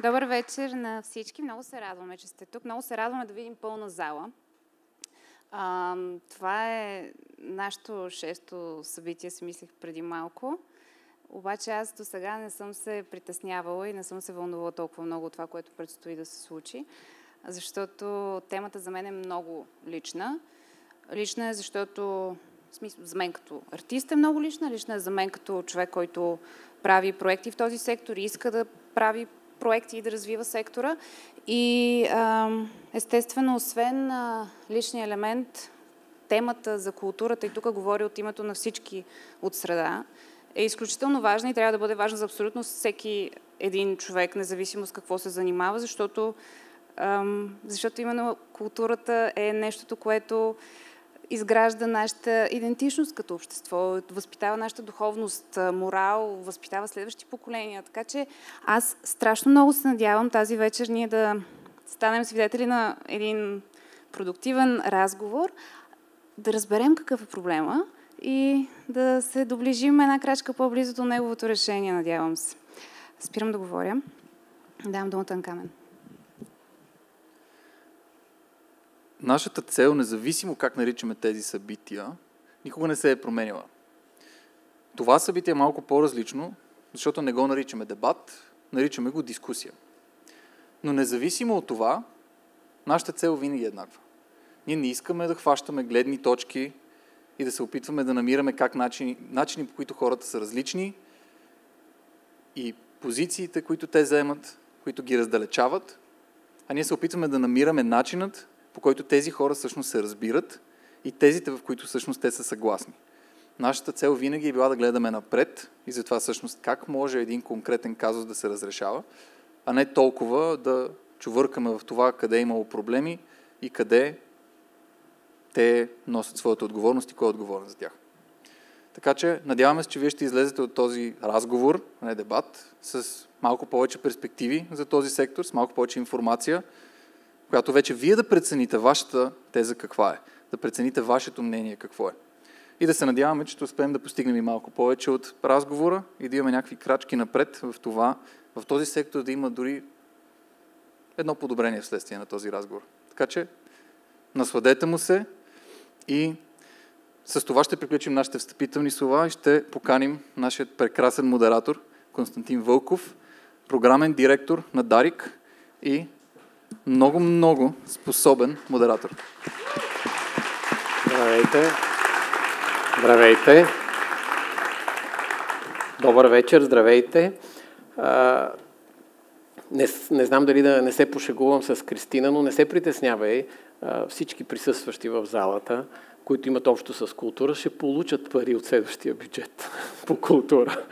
Добър вечер на всички. Много се радваме, че сте тук. Много се радваме да видим пълна зала. Това е нашето 6-то събитие, си мислех преди малко. Обаче аз до сега не съм се притеснявала и не съм се вълнувала толкова много от това, което предстои да се случи, защото темата за мен е много лична. Лична е, защото, в смисъл, за мен като артист е много лична, лична е за мен като човек, който прави проекти в този сектор и иска да прави проекти и да развива сектора. И естествено, освен личния елемент, темата за културата, и тук говоря от името на всички от среда, е изключително важна и трябва да бъде важна за абсолютно всеки един човек, независимо с какво се занимава, защото именно културата е нещото, което изгражда нашата идентичност като общество, възпитава нашата духовност, морал, възпитава следващи поколения. Така че аз страшно много се надявам тази вечер ние да станем свидетели на един продуктивен разговор, да разберем какъв е проблема и да се доближим една крачка по-близо до неговото решение, надявам се. Спирам да говоря. Давам думата на Камен. Нашата цел, независимо как наричаме тези събития, никога не се е променила. Това събитие е малко по-различно, защото не го наричаме дебат, наричаме го дискусия. Но независимо от това, нашата цел винаги е еднаква. Ние не искаме да хващаме гледни точки и да се опитваме да намираме как начини, по които хората са различни и позициите, които те заемат, които ги раздалечават, а ние се опитваме да намираме начинът, по който тези хора всъщност се разбират и тезите, в които всъщност те са съгласни. Нашата цел винаги е била да гледаме напред и затова всъщност как може един конкретен казус да се разрешава, а не толкова да чувъркаме в това къде е имало проблеми и къде те носят своята отговорност и кой е отговорен за тях. Така че надяваме се, че вие ще излезете от този разговор, не дебат, с малко повече перспективи за този сектор, с малко повече информация, която вече вие да прецените вашата теза каква е, да прецените вашето мнение какво е. И да се надяваме, че ще успеем да постигнем и малко повече от разговора и да имаме някакви крачки напред в това, в този сектор да има дори едно подобрение вследствие на този разговор. Така че насладете му се и с това ще приключим нашите встъпителни слова и ще поканим нашия прекрасен модератор Константин Вълков, програмен директор на Дарик и много способен модератор. Здравейте! Здравейте! Добър вечер, здравейте! Не знам дали да не се пошегувам с Кристина, но не се притеснявай. Всички присъстващи в залата, които имат общо с култура, ще получат пари от следващия бюджет по култура.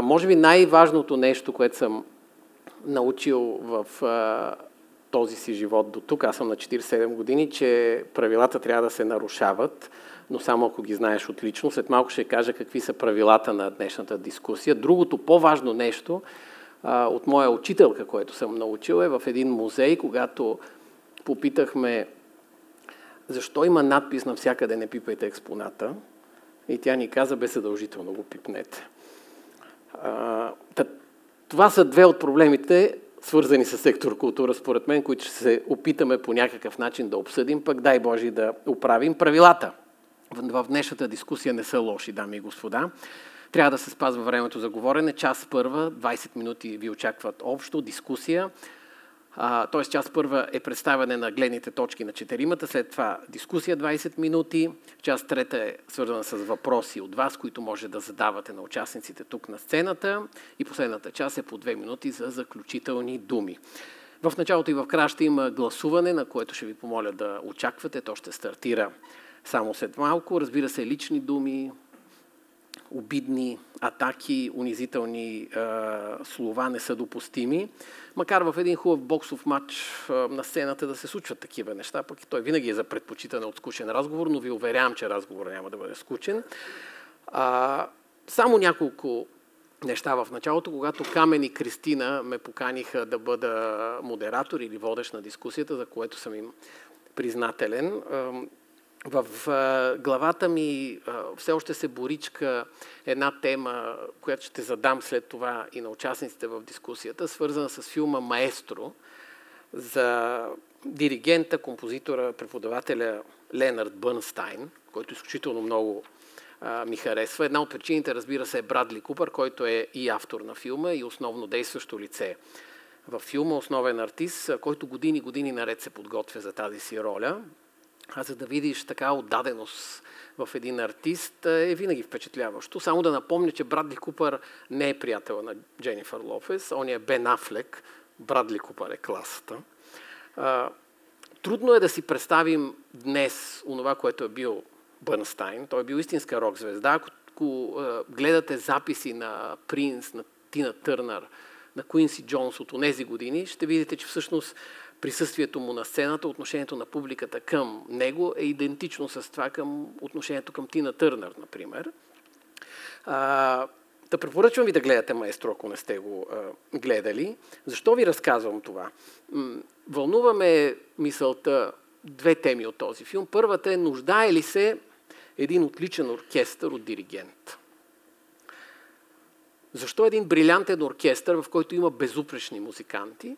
Може би най-важното нещо, което съм научил в този си живот до тук, аз съм на 47 години, че правилата трябва да се нарушават, но само ако ги знаеш отлично. След малко ще кажа какви са правилата на днешната дискусия. Другото по-важно нещо от моя учителка, което съм научил, е в един музей, когато попитахме защо има надпис навсякъде "Не пипайте експоната", и тя ни каза: беззадължително го пипнете. Това са две от проблемите, свързани с сектор култура, според мен, които ще се опитаме по някакъв начин да обсъдим, пък дай Боже да оправим. Правилата в днешната дискусия не са лоши, дами и господа. Трябва да се спазва времето за говорене. Час първа, 20 минути ви очакват общо дискусия. Т.е. час първа е представяне на гледните точки на четиримата, след това дискусия 20 минути. Час трета е свързана с въпроси от вас, които може да задавате на участниците тук на сцената. И последната част е по 2 минути за заключителни думи. В началото и в края ще има гласуване, на което ще ви помоля да очаквате. То ще стартира само след малко. Разбира се, лични думи, обидни атаки, унизителни слова не са допустими. Макар в един хубав боксов матч на сцената да се случват такива неща, пък и той винаги е за предпочитане от скучен разговор, но ви уверявам, че разговорът няма да бъде скучен. Само няколко неща в началото, когато Камен и Кристина ме поканиха да бъда модератор или водещ на дискусията, за което съм им признателен. В главата ми все още се боричка една тема, която ще задам след това и на участниците в дискусията, свързана с филма «Маестро» за диригента, композитора, преподавателя Ленард Бърнстайн, който изключително много ми харесва. Една от причините, разбира се, е Брадли Купър, който е и автор на филма, и основно действащо лице във филма, основен артист, който години наред се подготвя за тази си роля. А за да видиш така отдаденост в един артист е винаги впечатляващо. Само да напомня, че Брадли Купър не е приятел на Дженифър Лопес, он е Бен Афлек, Брадли Купър е класата. Трудно е да си представим днес онова, което е бил Бърнстайн. Той е бил истинска рок звезда. Ако гледате записи на Принс, на Тина Търнър, на Куинси Джонс от онези години, ще видите, че всъщност присъствието му на сцената, отношението на публиката към него е идентично с това към отношението към Тина Търнър, например. Да препоръчвам ви да гледате «Маестро», ако не сте го гледали. Защо ви разказвам това? Вълнуваме мисълта две теми от този филм. Първата е: нуждае ли се един отличен оркестър от диригент? Защо един брилянтен оркестър, в който има безупречни музиканти,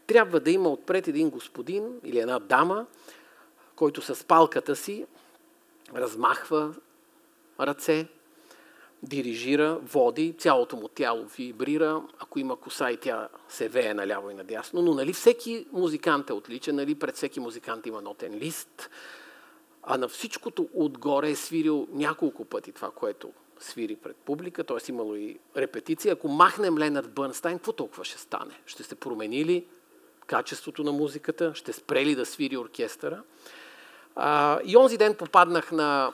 трябва да има отпред един господин или една дама, който с палката си размахва ръце, дирижира, води, цялото му тяло вибрира, ако има коса и тя се вее наляво и надясно, но нали всеки музикант е отличен, нали пред всеки музикант има нотен лист, а на всичкото отгоре е свирил няколко пъти това, което свири пред публика, т.е. имало и репетиции. Ако махнем Ленард Бърнстайн, какво толкова ще стане? Ще се промени ли качеството на музиката? Ще спре ли да свири оркестъра? И онзи ден попаднах на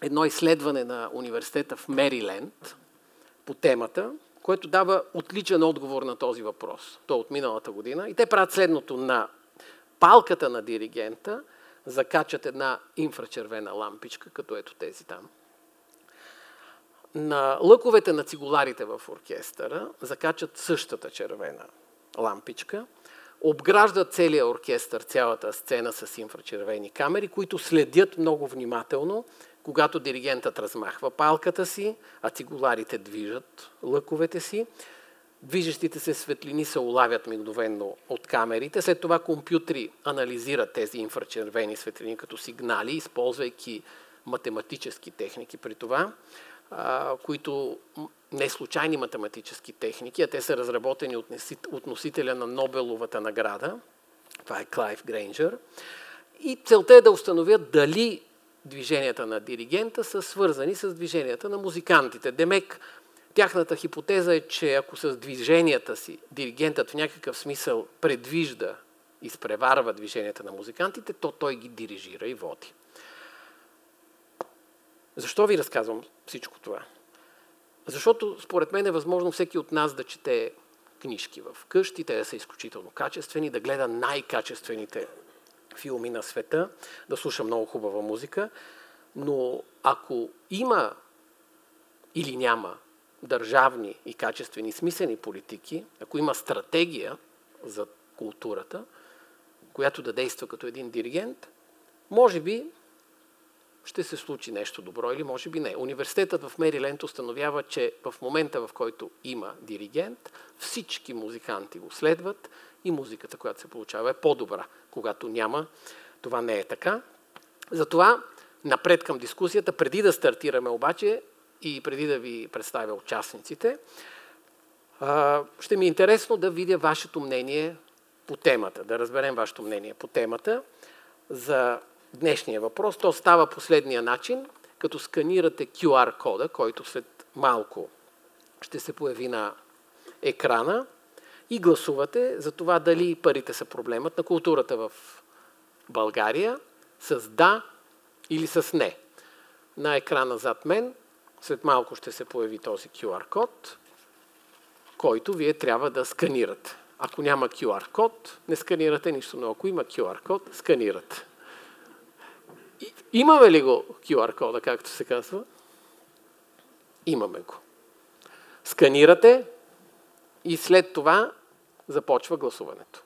едно изследване на университета в Мериленд по темата, което дава отличен отговор на този въпрос. То от миналата година. И те правят следното: на палката на диригента закачат една инфрачервена лампичка, като ето тези там. На лъковете на цигуларите в оркестъра закачат същата червена лампичка, обграждат целия оркестър, цялата сцена с инфрачервени камери, които следят много внимателно, когато диригентът размахва палката си, а цигуларите движат лъковете си. Движещите се светлини се улавят мигновено от камерите. След това компютри анализират тези инфрачервени светлини като сигнали, използвайки математически техники при това, които не случайни математически техники, а те са разработени от носителя на Нобеловата награда. Това е Клайв Грейнджър. И целта е да установят дали движенията на диригента са свързани с движенията на музикантите. Демек, тяхната хипотеза е, че ако с движенията си диригентът в някакъв смисъл предвижда, изпреварва движенията на музикантите, то той ги дирижира и води. Защо ви разказвам всичко това? Защото според мен е възможно всеки от нас да чете книжки в къщи, те да са изключително качествени, да гледа най-качествените филми на света, да слуша много хубава музика, но ако има или няма държавни и качествени смислени политики, ако има стратегия за културата, която да действа като един диригент, може би ще се случи нещо добро или може би не. Университетът в Мериленд установява, че в момента, в който има диригент, всички музиканти го следват и музиката, която се получава, е по-добра. Когато няма, това не е така. Затова напред към дискусията, преди да стартираме обаче и преди да ви представя участниците, ще ми е интересно да видя вашето мнение по темата, да разберем вашето мнение по темата за днешния въпрос. То става последния начин, като сканирате QR кода, който след малко ще се появи на екрана, и гласувате за това дали парите са проблемът на културата в България, с да или с не. На екрана зад мен след малко ще се появи този QR код, който вие трябва да сканирате. Ако няма QR код, не сканирате нищо, но ако има QR код, сканирате. Имаме ли го QR кода, както се казва? Имаме го. Сканирате и след това започва гласуването.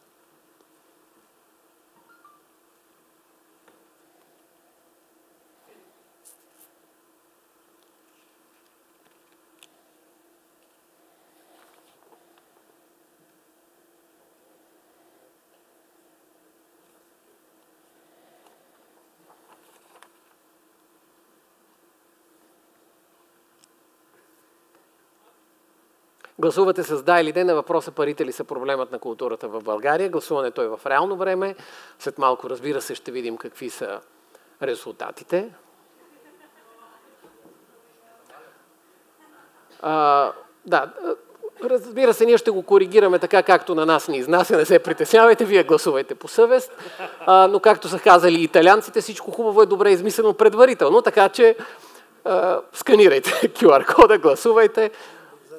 Гласувате с да или не на въпроса парите ли са проблемът на културата в България. Гласуването е в реално време. След малко, разбира се, ще видим какви са резултатите. Да, разбира се, ние ще го коригираме така, както на нас ни изнася. Не се притеснявайте, вие гласувайте по съвест. Но както са казали италианците, всичко хубаво е добре измислено предварително, така че сканирайте QR-кода, гласувайте.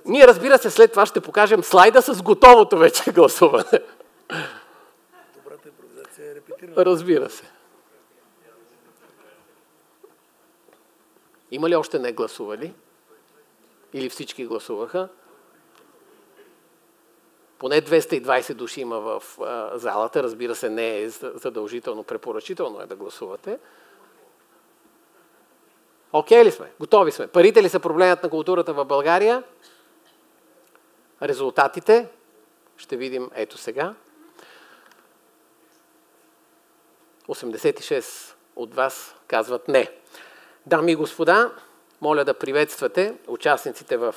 Ние, разбира се, след това ще покажем слайда с готовото вече гласуване. Добрата импровизация е репетирана. Разбира се. Има ли още не гласували? Или всички гласуваха? Поне 220 души има в залата. Разбира се, не е задължително, препоръчително е да гласувате. Окей ли сме? Готови сме. Парите ли са проблемът на културата в България? Резултатите ще видим ето сега. 86 от вас казват не. Дами и господа, моля да приветствате участниците в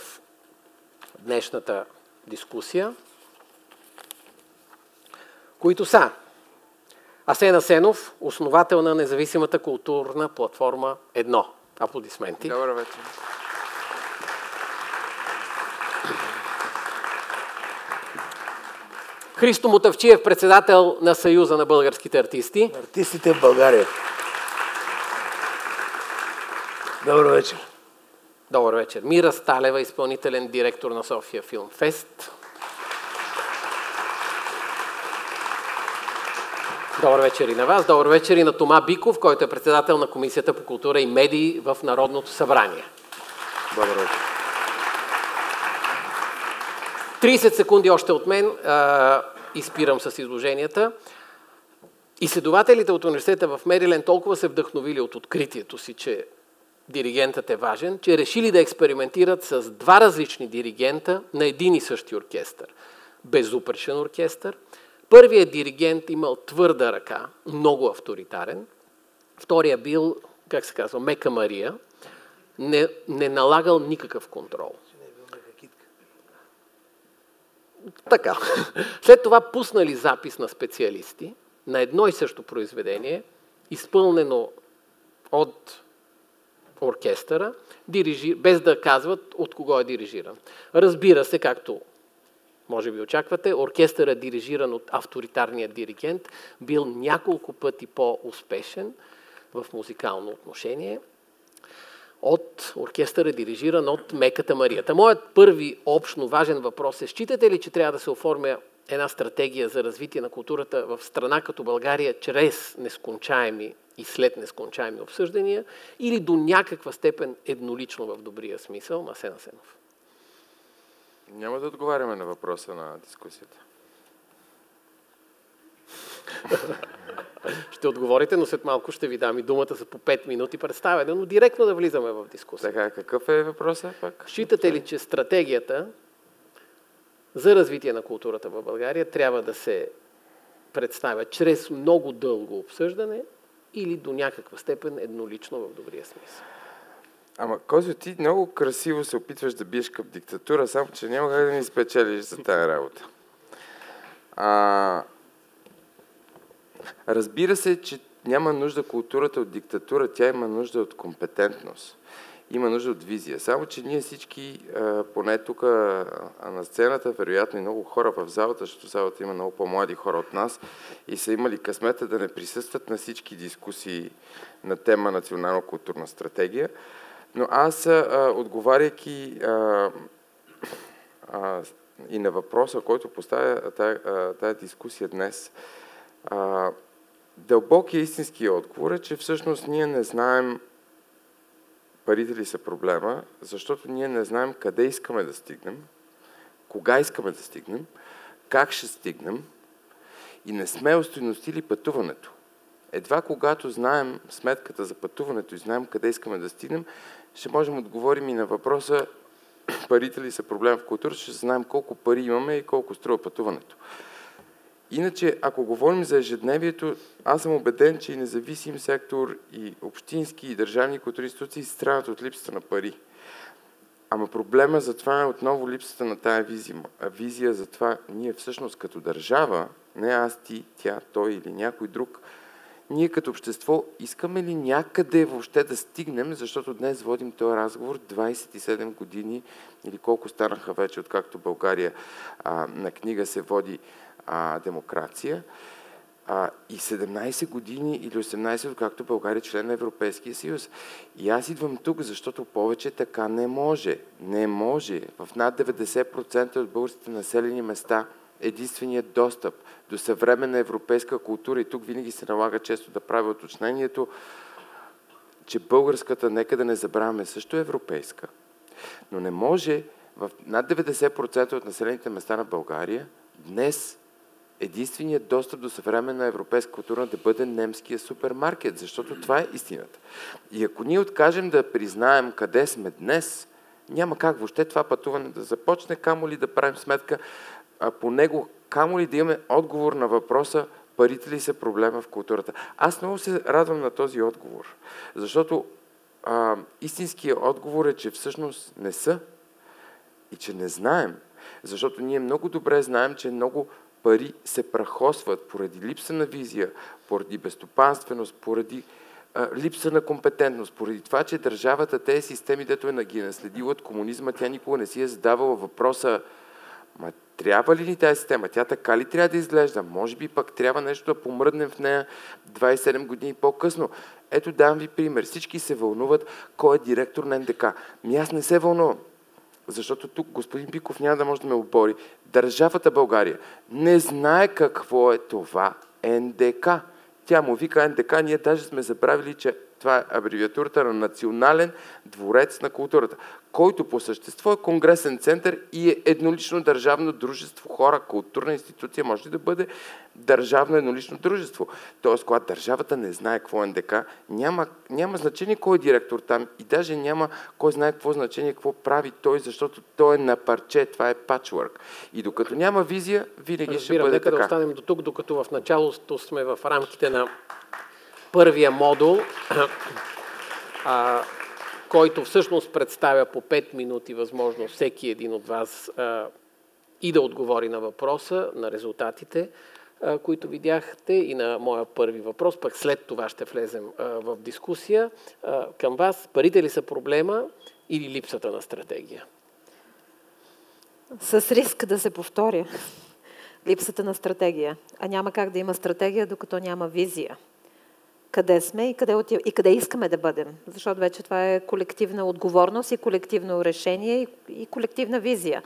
днешната дискусия, които са Асен Асенов, основател на независимата културна платформа Едно. Аплодисменти. Добър вечер. Христо Мутавчиев, председател на Съюза на българските артисти. Артистите в България. Добър вечер. Добър вечер. Мира Сталева, изпълнителен директор на София Филм Фест. Добър вечер и на вас. Добър вечер и на Тома Биков, който е председател на Комисията по култура и медии в Народното събрание. Добър вечер. 30 секунди още от мен и спирам с изложенията. Изследователите от университета в Мериленд толкова се вдъхновили от откритието си, че диригентът е важен, че решили да експериментират с два различни диригента на един и същи оркестър. Безупречен оркестър. Първият диригент имал твърда ръка, много авторитарен. Втория бил, как се казва, мека Мария, не налагал никакъв контрол. Така. След това пуснали запис на специалисти на едно и също произведение, изпълнено от оркестъра, без да казват от кого е дирижиран. Разбира се, както може би очаквате, оркестърът, дирижиран от авторитарния диригент, бил няколко пъти по-успешен в музикално отношение от оркестъра, дирижиран от меката Марията. Моят първи общно важен въпрос е: считате ли, че трябва да се оформя една стратегия за развитие на културата в страна като България чрез нескончаеми и след нескончаеми обсъждания, или до някаква степен еднолично в добрия смисъл? Асен Асенов. Няма да отговаряме на въпроса на дискусията. Ще отговорите, но след малко ще ви дам и думата за по 5 минути представяне, но директно да влизаме в дискусия. Така, какъв е въпросът пак? Считате ли, че стратегията за развитие на културата в България трябва да се представя чрез много дълго обсъждане или до някаква степен еднолично в добрия смисъл? Ама, Козю, ти много красиво се опитваш да биеш към диктатура, само че няма как да ни спечелиш за тая работа. Разбира се, че няма нужда културата от диктатура, тя има нужда от компетентност. Има нужда от визия. Само че ние всички, поне тук на сцената, вероятно и много хора в залата, защото залата има много по-млади хора от нас и са имали късмета да не присъстват на всички дискусии на тема национална културна стратегия. Но аз, отговаряйки и на въпроса, който поставя тая дискусия днес, дълбокия истински отговор е, че всъщност ние не знаем парите ли са проблема, защото ние не знаем къде искаме да стигнем, кога искаме да стигнем, как ще стигнем и не сме остойностили пътуването. Едва когато знаем сметката за пътуването и знаем къде искаме да стигнем, ще можем да отговорим и на въпроса парите ли са проблем в културата, ще знаем колко пари имаме и колко струва пътуването. Иначе, ако говорим за ежедневието, аз съм убеден, че и независим сектор, и общински, и държавни културни институции страдат от липсата на пари. Ама проблема за това е отново липсата на тая визия за това ние всъщност като държава, не аз, ти, тя, той или някой друг, ние като общество искаме ли някъде въобще да стигнем, защото днес водим този разговор 27 години или колко станаха вече, откакто България на книга се води демокрация, и 17 години или 18, откакто България е член на Европейския съюз. И аз идвам тук, защото повече така не може. Не може. В над 90% от българските населени места единственият достъп до съвременна европейска култура, и тук винаги се налага често да правя уточнението, че българската, нека да не забравяме, също е европейска, но не може в над 90% от населените места на България днес единственият достъп до съвременна европейска култура да бъде немския супермаркет, защото това е истината. И ако ние откажем да признаем къде сме днес, няма как въобще това пътуване да започне, камо ли да правим сметка по него, камо ли да имаме отговор на въпроса парите ли са проблема в културата. Аз много се радвам на този отговор, защото истинският отговор е, че всъщност не са и че не знаем, защото ние много добре знаем, че много пари се прахосват поради липса на визия, поради безстопанственост, поради липса на компетентност, поради това, че държавата, тези системи, дето ги е наследила от комунизма, тя никога не си е задавала въпроса: ма трябва ли ни тази система? Тя така ли трябва да изглежда? Може би пък трябва нещо да помръднем в нея 27 години по-късно. Ето, давам ви пример. Всички се вълнуват кой е директор на НДК. Аз не се вълнувам. Защото тук господин Биков няма да може да ме обори. Държавата България не знае какво е това НДК. Тя му вика НДК, ние даже сме забравили, че това е абревиатурата на Национален дворец на културата, който по същество е конгресен център и е еднолично държавно дружество. Хора, културна институция може ли да бъде държавно еднолично дружество? Тоест, когато държавата не знае какво е НДК, няма значение кой е директор там и даже няма кой знае какво значение, какво прави той, защото той е на парче, това е патчворк. И докато няма визия, винаги ще бъде така. Да останем до тук, докато в началото сме в рамките на първия модул, който всъщност представя по 5 минути възможност всеки един от вас и да отговори на въпроса, на резултатите, които видяхте, и на моя първи въпрос, пък след това ще влезем в дискусия. Към вас, парите ли са проблема или липсата на стратегия? С риск да се повторя, липсата на стратегия. А няма как да има стратегия, докато няма визия. Къде сме и къде искаме да бъдем. Защото вече това е колективна отговорност и колективно решение и колективна визия.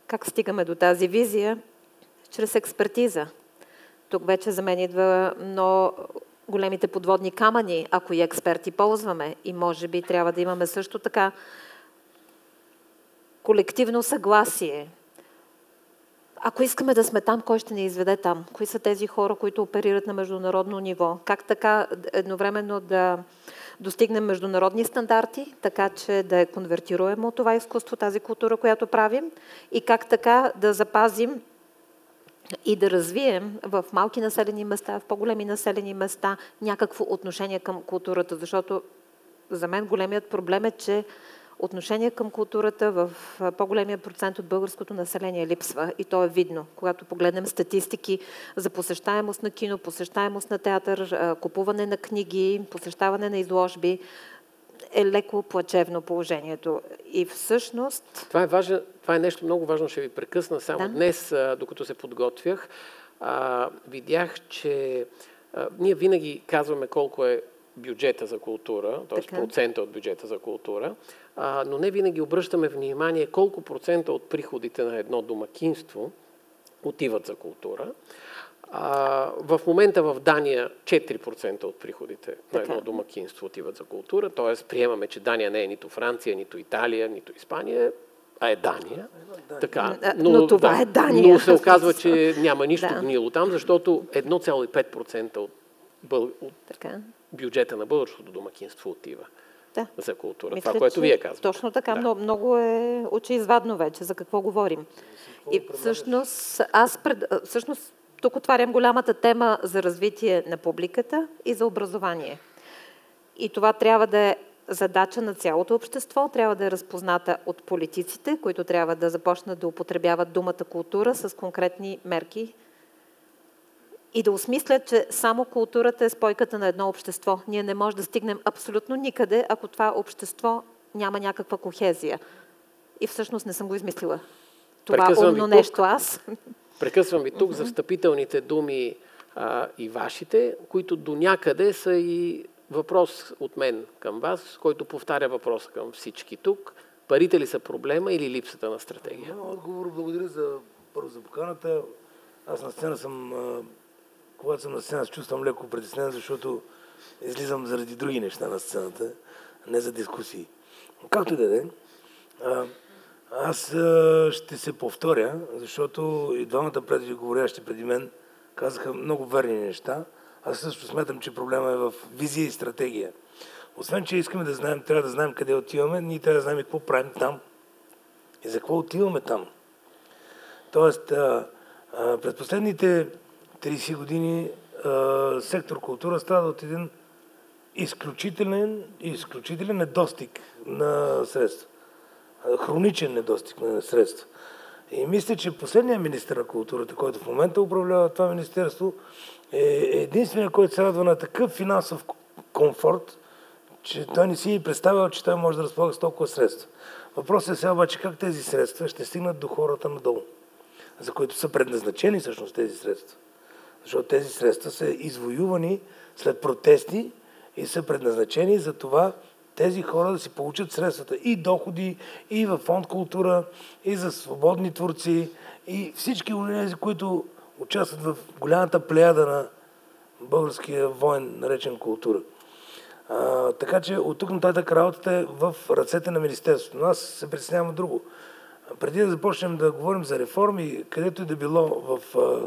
Как стигаме до тази визия? Чрез експертиза. Тук вече за мен идва много големите подводни камъни, ако и експерти ползваме. И може би трябва да имаме също така колективно съгласие. Ако искаме да сме там, кой ще ни изведе там? Кои са тези хора, които оперират на международно ниво? Как така едновременно да достигнем международни стандарти, така че да е конвертируемо това изкуство, тази култура, която правим? И как така да запазим и да развием в малки населени места, в по-големи населени места някакво отношение към културата? Защото за мен големият проблем е, че отношение към културата в по-големия процент от българското население липсва и то е видно. Когато погледнем статистики за посещаемост на кино, посещаемост на театър, купуване на книги, посещаване на изложби, е леко плачевно положението. И всъщност... Това е нещо много важно, ще ви прекъсна само. Да? Днес, докато се подготвях, видях, че ние винаги казваме колко е бюджета за култура, т.е. процента от бюджета за култура, но не винаги обръщаме внимание колко процента от приходите на едно домакинство отиват за култура. В момента в Дания 4% от приходите на едно домакинство отиват за култура, т.е. приемаме, че Дания не е нито Франция, нито Италия, нито Испания, а е Дания. Така, но това е Дания. Но се оказва, че няма нищо гнило там, защото 1,5% от бюджета на българското домакинство отива за култура. Мисля, това, което вие казвате. Точно така. Да. Много е очеизвадно вече за какво говорим. И всъщност, всъщност тук отварям голямата тема за развитие на публиката и за образование. И това трябва да е задача на цялото общество, трябва да е разпозната от политиците, които трябва да започнат да употребяват думата култура с конкретни мерки и да осмислят, че само културата е спойката на едно общество. Ние не можем да стигнем абсолютно никъде, ако това общество няма някаква кохезия. И всъщност не съм го измислила. Това умно нещо аз. Прекъсвам ви тук за встъпителните думи и вашите, които до някъде са и въпрос от мен към вас, който повтаря въпроса към всички тук. Парите ли са проблема или липсата на стратегия? Отговор, благодаря за поканата. Аз на сцена когато съм на сцена, се чувствам леко притеснен, защото излизам заради други неща на сцената, не за дискусии. Както и да е, аз ще се повторя, защото и двамата преждеговорящи преди мен казаха много верни неща. Аз също смятам, че проблема е в визия и стратегия. Освен, че искаме да знаем, трябва да знаем къде отиваме, ние трябва да знаем и какво правим там. И за какво отиваме там. Тоест, през последните 30 години сектор култура страда от един изключителен недостиг на средства. Хроничен недостиг на средства. И мисля, че последният министър на културата, който в момента управлява това министерство, е единственият, който се радва на такъв финансов комфорт, че той не си представял, че той може да разполага с толкова средства. Въпросът е сега обаче как тези средства ще стигнат до хората надолу, за които са предназначени всъщност тези средства. Защото тези средства са извоювани след протести и са предназначени за това тези хора да си получат средствата и доходи, и във фонд култура, и за свободни творци, и всички онези, които участват в голямата плеяда на българския воен, наречен култура. Така че от тук нататък работата е в ръцете на Министерството. Но аз се притеснявам друго. Преди да започнем да говорим за реформи, където и да било в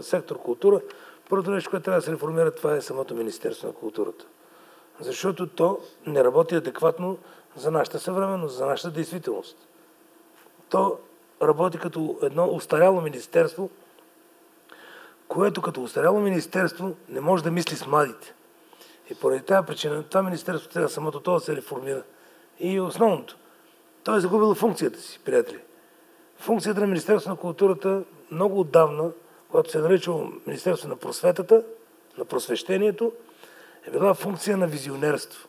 сектор култура, първото нещо, което трябва да се реформира, това е самото Министерство на културата. Защото то не работи адекватно за нашата съвременност, за нашата действителност. То работи като едно устаряло министерство, което като устаряло министерство не може да мисли с младите. И поради тази причина това министерство трябва самото това да се реформира. И основното. То е загубило функцията си, приятели. Функцията на Министерство на културата много отдавна, когато се е наричало Министерство на просветата, на просвещението, е била функция на визионерство.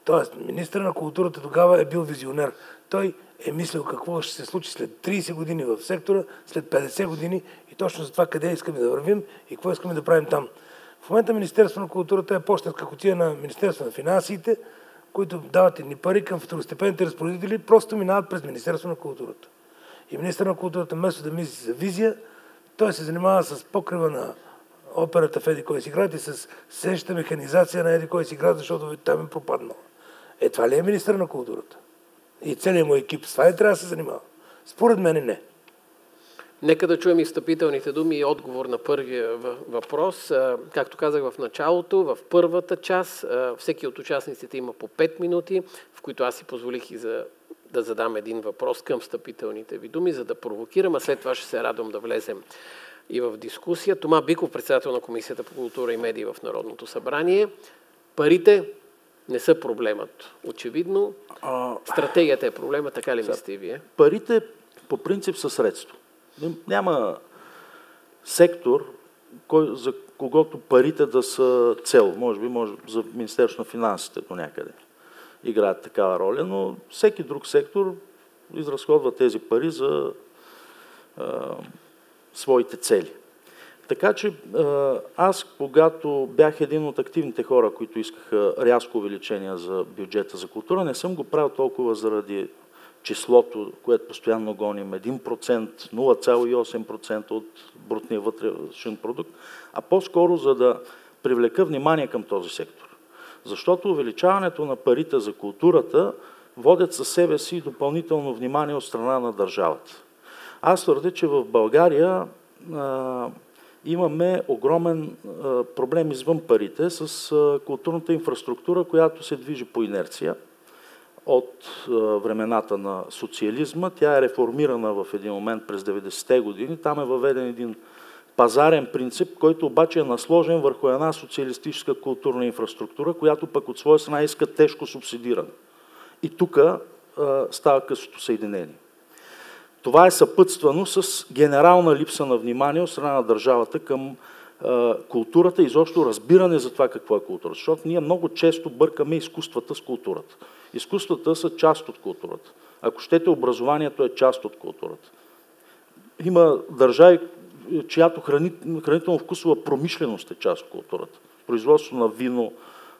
Тоест, министър на културата тогава е бил визионер. Той е мислил какво ще се случи след 30 години в сектора, след 50 години и точно за това къде искаме да вървим и какво искаме да правим там. В момента Министерство на културата е пощенска кутия на Министерство на финансите, които дават едни пари към второстепенните разпоредители, просто минават през Министерство на културата. И министър на културата, вместо да мисли за визия, той се занимава с покрива на операта в еди кой си град и с сенщата механизация на еди кой си град, защото там е пропаднал. Това ли е министър на културата? И целият му екип с това ли трябва да се занимава? Според мен не. Нека да чуем и встъпителните думи и отговор на първия въпрос. Както казах в началото, в първата част всеки от участниците има по 5 минути, в които аз си позволих и да задам един въпрос към встъпителните ви думи, за да провокирам, а след това ще се радвам да влезем и в дискусия. Тома Биков, председател на Комисията по култура и медии в Народното събрание. Парите не са проблемът. Очевидно, стратегията е проблема, така ли мислите и вие? Парите по принцип са средство. Няма сектор, за когото парите да са цел. Може за Министерство на финансите до някъде играят такава роля, но всеки друг сектор изразходва тези пари за своите цели. Така че аз, когато бях един от активните хора, които искаха рязко увеличение за бюджета за култура, не съм го правил толкова заради числото, което постоянно гоним, 1%, 0,8% от брутния вътрешен продукт, а по-скоро за да привлека внимание към този сектор. Защото увеличаването на парите за културата водят със себе си допълнително внимание от страна на държавата. Аз твърдя, че в България имаме огромен проблем извън парите с културната инфраструктура, която се движи по инерция от времената на социализма. Тя е реформирана в един момент през 90-те години. Там е въведен един пазарен принцип, който обаче е насложен върху една социалистическа културна инфраструктура, която пък от своя страна иска тежко субсидиране. И тук става късото съединение. Това е съпътствано с генерална липса на внимание от страна на държавата към културата и изобщо разбиране за това какво е култура. Защото ние много често бъркаме изкуствата с културата. Изкуствата са част от културата. Ако щете, образованието е част от културата. Има държави, чиято хранително-вкусова промишленост е част от културата. Производство на вино,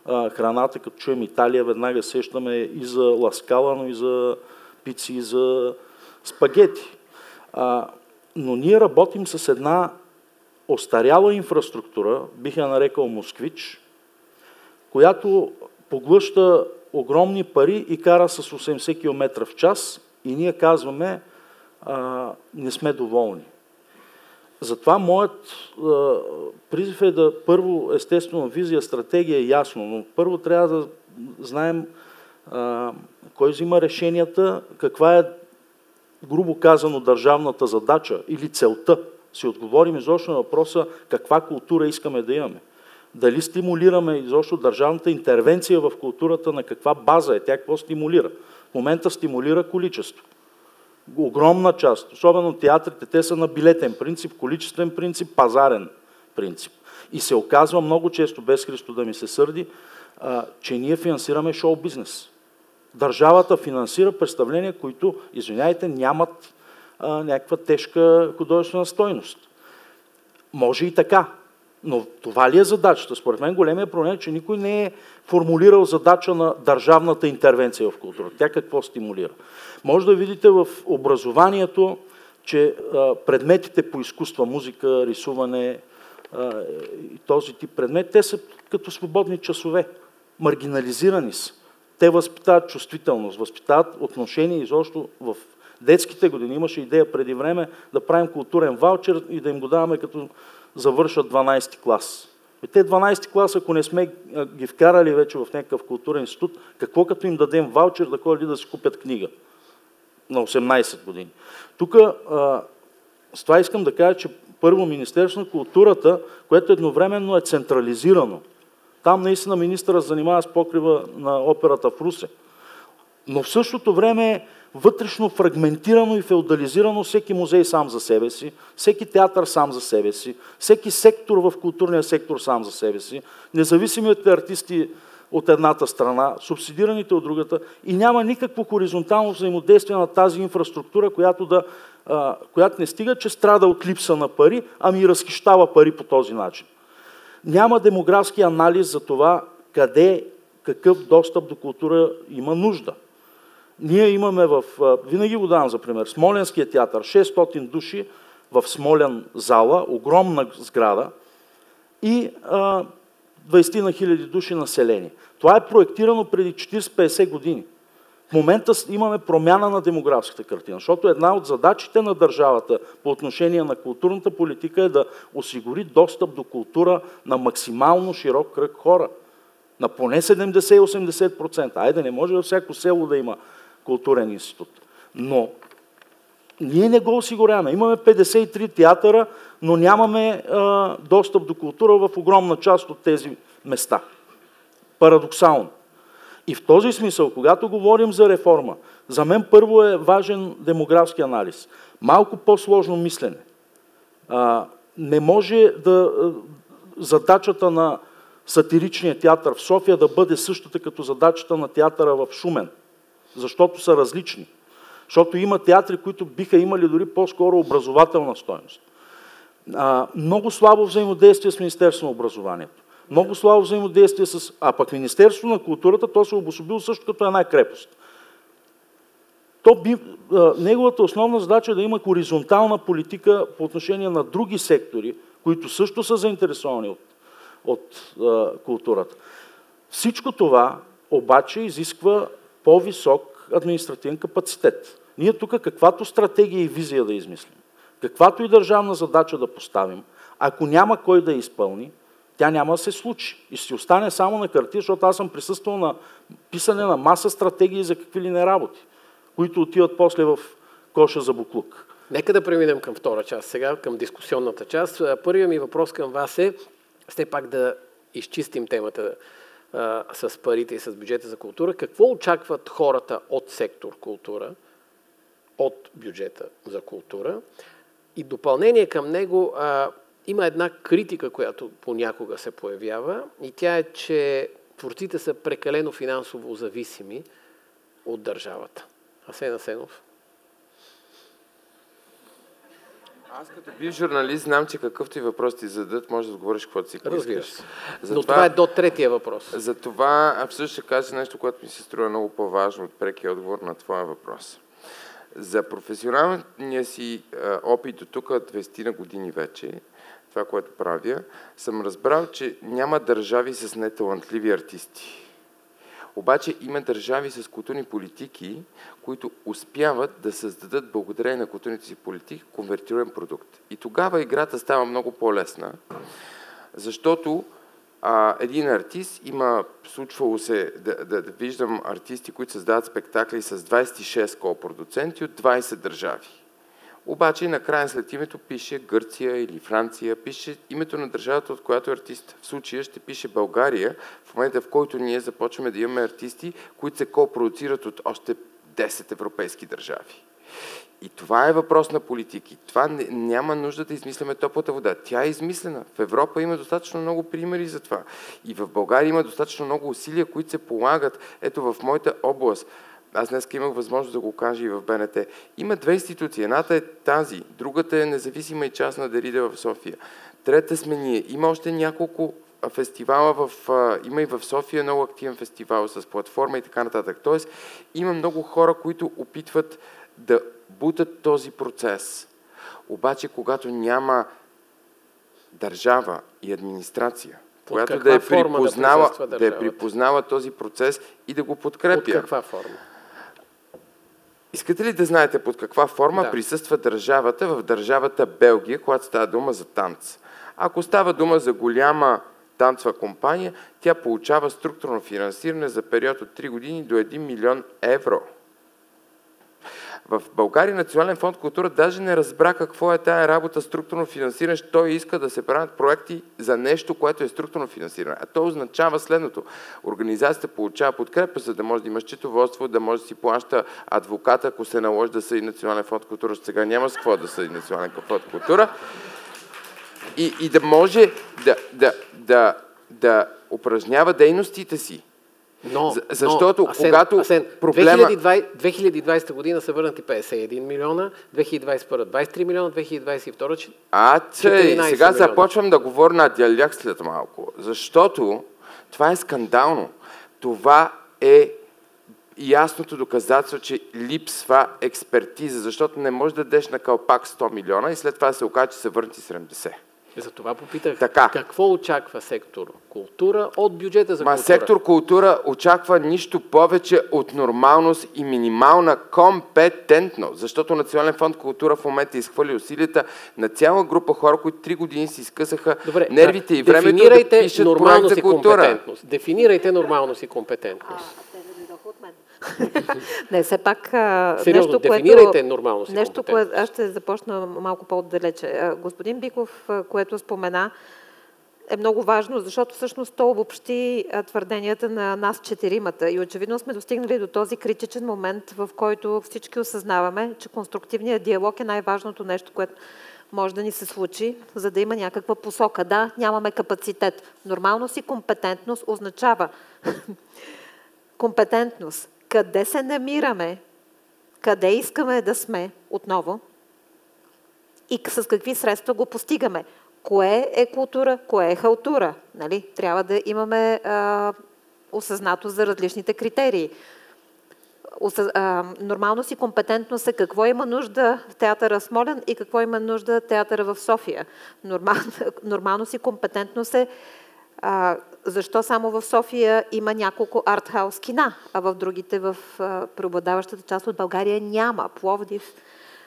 храната, като чуем Италия, веднага сещаме и за ласкала, но и за пици, и за спагети. Но ние работим с една остаряла инфраструктура, бих я нарекал москвич, която поглъща огромни пари и кара с 80 км в час и ние казваме, не сме доволни. Затова моят призив е да първо, естествено, визия, стратегия е ясно, но първо трябва да знаем кой взима решенията, каква е, грубо казано, държавната задача или целта. Си отговорим изобщо на въпроса каква култура искаме да имаме. Дали стимулираме изобщо държавната интервенция в културата, на каква база е, тя какво стимулира. В момента стимулира количество. Огромна част, особено театрите, те са на билетен принцип, количествен принцип, пазарен принцип. И се оказва много често, без Христо да ми се сърди, че ние финансираме шоу-бизнес. Държавата финансира представления, които, извиняйте, нямат някаква тежка художествена стойност. Може и така, но това ли е задачата? Според мен големия проблем е, че никой не е формулирал задача на държавната интервенция в културата. Тя какво стимулира? Може да видите в образованието, че предметите по изкуства, музика, рисуване и този тип предмет, те са като свободни часове. Маргинализирани са. Те възпитават чувствителност, възпитават отношения изобщо в детските години. Имаше идея преди време да правим културен ваучер и да им го даваме като завършат 12-ти клас. И те 12-ти клас, ако не сме ги вкарали вече в някакъв културен институт, какво като им дадем ваучер да ходят да си купят книга на 18 години? Тук с това искам да кажа, че първо Министерство на културата, което едновременно е централизирано. Там наистина министъра занимава с покрива на операта в Русе. Но в същото време е вътрешно фрагментирано и феодализирано, всеки музей сам за себе си, всеки театър сам за себе си, всеки сектор в културния сектор сам за себе си, независимите артисти от едната страна, субсидираните от другата и няма никакво хоризонтално взаимодействие на тази инфраструктура, която не стига, че страда от липса на пари, ами разхищава пари по този начин. Няма демографски анализ за това къде, какъв достъп до култура има нужда. Ние имаме винаги го давам за пример, Смолянския театър, 600 души в Смолян зала, огромна сграда и 20 на хиляди души население. Това е проектирано преди 40-50 години. В момента имаме промяна на демографската картина, защото една от задачите на държавата по отношение на културната политика е да осигури достъп до култура на максимално широк кръг хора. На поне 70-80%. Айде, не може във всяко село да има културен институт. Но ние не го осигуряваме. Имаме 53 театъра, но нямаме достъп до култура в огромна част от тези места. Парадоксално. И в този смисъл, когато говорим за реформа, за мен първо е важен демографски анализ. Малко по-сложно мислене. Не може задачата на сатиричния театър в София да бъде същата като задачата на театъра в Шумен, защото са различни. Защото има театри, които биха имали дори по-скоро образователна стойност. Много слабо взаимодействие с Министерството на образованието. Много слабо взаимодействие с... А пък Министерството на културата, то се обособило също като една крепост. Неговата основна задача е да има хоризонтална политика по отношение на други сектори, които също са заинтересовани от културата. Всичко това обаче изисква по-висок административен капацитет. Ние тук каквато стратегия и визия да измислим, каквато и държавна задача да поставим, ако няма кой да я изпълни, тя няма да се случи. И ще остане само на хартия, защото аз съм присъствал на писане на маса стратегии за какви ли не работи, които отиват после в коша за буклук. Нека да преминем към втора част сега, към дискусионната част. Първият ми въпрос към вас е, все пак да изчистим темата с парите и с бюджета за култура. Какво очакват хората от сектор култура, от бюджета за култура? И допълнение към него има една критика, която понякога се появява, и тя е, че творците са прекалено финансово зависими от държавата. Асен Асенов. Аз като бив журналист знам, че какъвто и въпрос ти зададат, може да отговориш каквото си искаш. Разбира се. Но това е до третия въпрос. За това абсолютно ще кажа нещо, което ми се струва много по-важно от прекия отговор на твоя въпрос. За професионалния си опит до тук, 20 на години вече, това, което правя, съм разбрал, че няма държави с неталантливи артисти. Обаче има държави с културни политики, които успяват да създадат благодарение на културните си политики конвертируем продукт. И тогава играта става много по-лесна, защото един артист случвало се да виждам артисти, които създават спектакли с 26 копродуценти от 20 държави. Обаче накрая след името пише Гърция или Франция, пише името на държавата, от която артист. В случая ще пише България, в момента в който ние започваме да имаме артисти, които се копродуцират от още 10 европейски държави. И това е въпрос на политики. Това няма нужда да измисляме топлата вода. Тя е измислена. В Европа има достатъчно много примери за това. И в България има достатъчно много усилия, които се полагат. Ето в моята област. Аз днес имах възможност да го кажа и в БНТ. Има две институции. Едната е тази, другата е независима и частна Дарида в София. Трета сме ние. Има още няколко фестивала, има и в София много активен фестивал с платформа и така нататък. Тоест, има много хора, които опитват да бутат този процес. Обаче, когато няма държава и администрация, която да е припознала този процес и да го подкрепя. Под каква форма? Искате ли да знаете под каква форма присъства държавата в държавата Белгия, когато става дума за танц? Ако става дума за голяма танцова компания, тя получава структурно финансиране за период от 3 години до 1 милион евро. В България Национален фонд култура даже не разбра какво е тая работа структурно финансиране, що той иска да се правят проекти за нещо, което е структурно финансиране. А то означава следното. Организацията получава подкрепа, за да може да има счетоводство, да може да си плаща адвоката, ако се наложи да съди Национален фонд култура. Сега няма с какво да съди Национален фонд култура. И да може да упражнява дейностите си. Защото когато проблема... 2020 година са върнати 51 милиона, 2021 23 милиона, 2022 сега започвам да говоря на диалект след малко. Защото това е скандално. Това е ясното доказателство, че липсва експертиза, защото не можеш да дадеш на калпак 100 милиона и след това се окаже, че се върнати 70. За това попитах, какво очаква сектор култура от бюджета за култура? Сектор култура очаква нищо повече от нормалност и минимална компетентност, защото Национален фонд култура в момента изхвърли усилията на цяла група хора, които 3 години си изкъсаха нервите и времето да пишат проект за култура. Дефинирайте нормалност и компетентност. Не, все пак сериозно, дефинирайте нормалност и компетентност. Аз ще започна малко по-отдалече. Господин Биков, което спомена, е много важно, защото всъщност то обобщи твърденията на нас четиримата. И очевидно сме достигнали до този критичен момент, в който всички осъзнаваме, че конструктивният диалог е най-важното нещо, което може да ни се случи, за да има някаква посока. Да, нямаме капацитет. Нормалност и компетентност означава компетентност. Къде се намираме, къде искаме да сме отново и с какви средства го постигаме. Кое е култура, кое е халтура. Нали? Трябва да имаме осъзнато за различните критерии. Нормалност и компетентност е какво има нужда в театъра в Смолян и какво има нужда театъра в София. Нормалност и компетентност е защо само в София има няколко артхаус кина, а в другите, в преобладаващата част от България няма. Пловдив,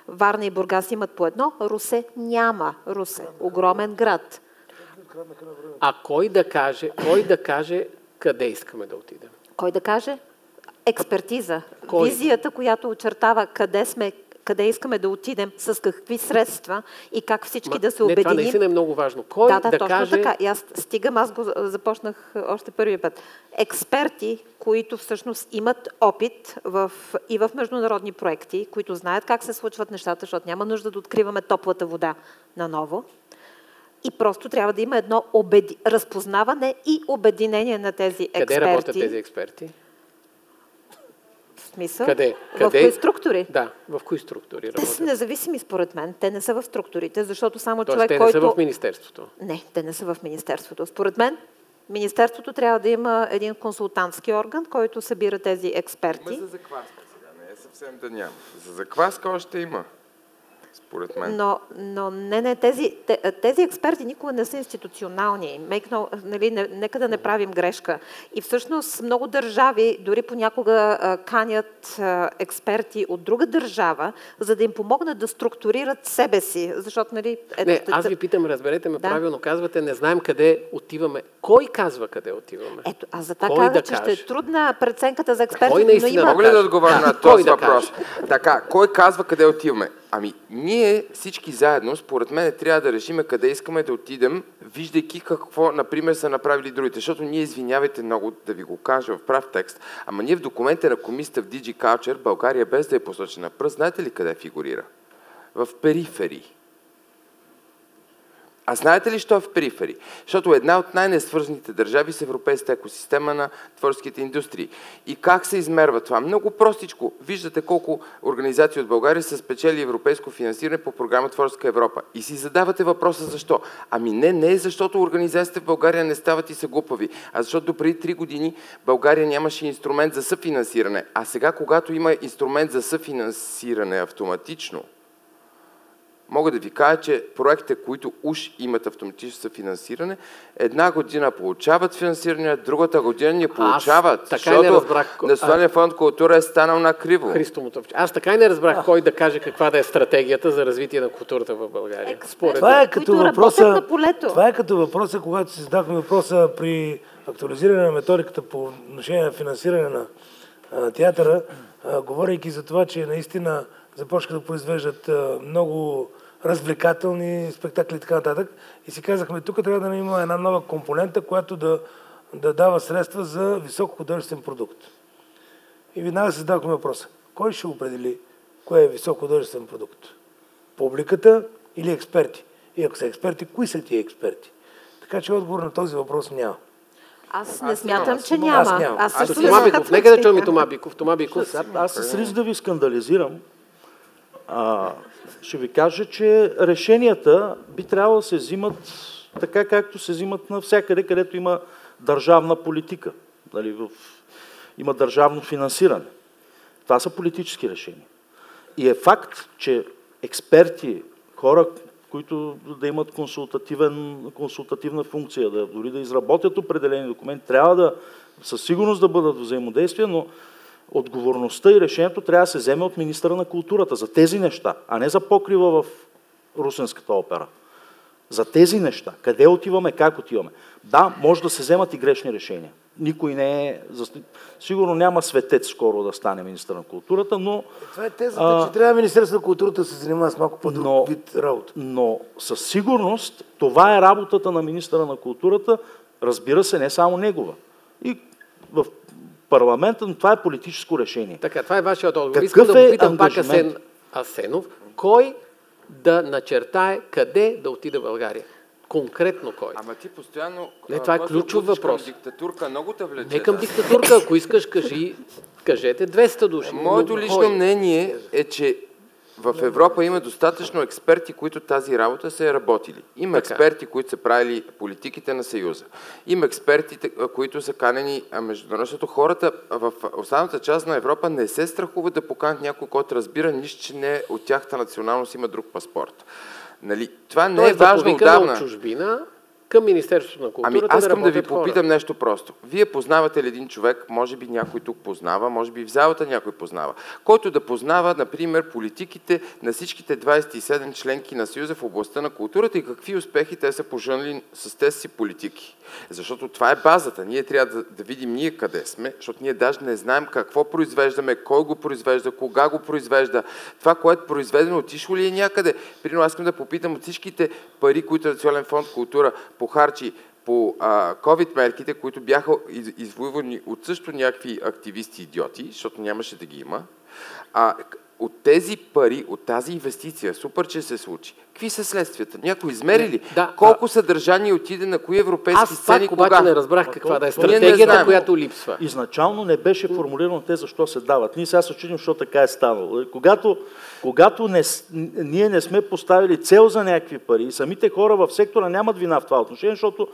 Варна и Бургас имат по едно, Русе няма. Русе, огромен град. А кой да каже къде искаме да отидем? Кой да каже? Експертиза. Визията, която очертава къде сме къде искаме да отидем, с какви средства и как всички да се Не, това обединим. наистина е много важно. Кой да точно каже... така. И аз го започнах още първия път. Експерти, които всъщност имат опит и в международни проекти, които знаят как се случват нещата, защото няма нужда да откриваме топлата вода наново. И просто трябва да има едно разпознаване и обединение на тези експерти. Къде работят тези експерти? В смисъл? Къде? В кои структури? Да, в кои структури работят? Те са независими според мен. Те не са в структурите, защото само Тоест, човек, те не който... са в министерството? Не, те не са в министерството. Според мен, министерството трябва да има един консултантски орган, който събира тези експерти. Има за закваска сега, не е съвсем да няма. За закваска още има, според мен. Но не, тези експерти никога не са институционални. Нека да не правим грешка. И всъщност много държави дори понякога канят експерти от друга държава, за да им помогнат да структурират себе си. Защото, аз ви питам, разберете ме правилно, казвате, не знаем къде отиваме. Кой казва къде отиваме? Ето, аз за това казах, че ще е трудна преценката за експерти, но има... Мога ли да отговоря на този въпрос? Така, кой казва къде отиваме? Ами, ние всички заедно, според мен, трябва да решим къде искаме да отидем, виждайки какво, например, са направили другите. Защото ние, извинявайте много да ви го кажа в прав текст, ама ние в документа на комисията в DG Culture, България без да е посочена пръст, знаете ли къде фигурира? В периферии. А знаете ли, що е в периферии? Защото една от най-несвързаните държави с европейската екосистема на творческите индустрии. И как се измерва това? Много простичко. Виждате колко организации от България са спечели европейско финансиране по програма Творческа Европа. И си задавате въпроса защо. Ами не е защото организациите в България не стават и са глупави, а защото допреди 3 години България нямаше инструмент за съфинансиране. А сега, когато има инструмент за съфинансиране автоматично, мога да ви кажа, че проектите, които уж имат автоматично съфинансиране, една година получават финансиране, другата година не получават. Защото Националния фонд култура е станал на криво. Христо Мотовчев. Аз така и не разбрах кой да каже каква да е стратегията за развитие на културата в България. Това е като въпроса, когато си задахме въпроса при актуализиране на методиката по отношение на финансиране на театъра, говорейки за това, че наистина започнаха да произвеждат много развлекателни спектакли и така нататък. И си казахме, тук трябва да има една нова компонента, която да дава средства за високо художествен продукт. И веднага се задахме въпроса, кой ще определи кое е високо художествен продукт? Публиката или експерти? И ако са експерти, кои са тия експерти? Така че отговор на този въпрос няма. Аз не смятам, че няма. Аз също Тома Биков, нека да чуем и Тома Биков. Тома Биков. Аз с риск да ви скандализирам, ще ви кажа, че решенията би трябвало да се взимат така, както се взимат навсякъде, където има държавна политика. Има държавно финансиране. Това са политически решения. И е факт, че експерти, хора, които да имат консултативна функция, дори да изработят определени документи, трябва да със сигурност да бъдат взаимодействия, но отговорността и решението трябва да се вземе от министъра на културата за тези неща, а не за покрива в Русенската опера. За тези неща. Къде отиваме, как отиваме. Да, може да се вземат и грешни решения. Никой не е... Сигурно няма светец скоро да стане министър на културата, но... Това е тезата, че трябва Министерството на културата да се занимава с малко по-друг вид работа. Но със сигурност това е работата на министъра на културата, разбира се, не само негова. И в парламента, но това е политическо решение. Така, това е вашият отговор. Искам да попитам пак Асенов, кой да начертае къде да отиде България? Конкретно кой? Ама ти постоянно... това е ключов въпрос. Към диктатурка много те влече. Не към диктатурка, ако искаш, кажете 200 души. Моето лично мнение е, че в Европа има достатъчно експерти, които тази работа са е работили. Има експерти, които са правили политиките на Съюза. Има експерти, които са канени международно. Хората в останалата част на Европа не се страхуват да поканят някой, който разбира нищо, че не от тяхта националност има друг паспорт. Това не е важно отдавна. От чужбина, към Министерството на културата аз искам да ви работят хора. попитам нещо просто. Вие познавате ли един човек, може би някой тук познава, може би в залата някой познава, който да познава, например, политиките на всичките 27 членки на Съюза в областта на културата и какви успехи те са пожънали с тези си политики? Защото това е базата. Ние трябва да видим ние къде сме, защото ние даже не знаем какво произвеждаме, кой го произвежда, кога го произвежда. Това, което е произведено, отишло ли е някъде? Примерно, аз искам да попитам от всичките пари, които Национален фонд култура похарчи по COVID мерките, които бяха извоювани от също някакви активисти-идиоти, защото нямаше да ги има. От тези пари, от тази инвестиция, супер, че се случи. Какви са следствията? Някой измери ли? Колко съдържание отиде на кои европейски сцени, кога? Аз обаче не разбрах каква да е стратегията, която липсва. Изначално не беше формулирано те защо се дават. Ние сега се чудим, защо така е станало. Когато ние не сме поставили цел за някакви пари, самите хора в сектора нямат вина в това отношение, защото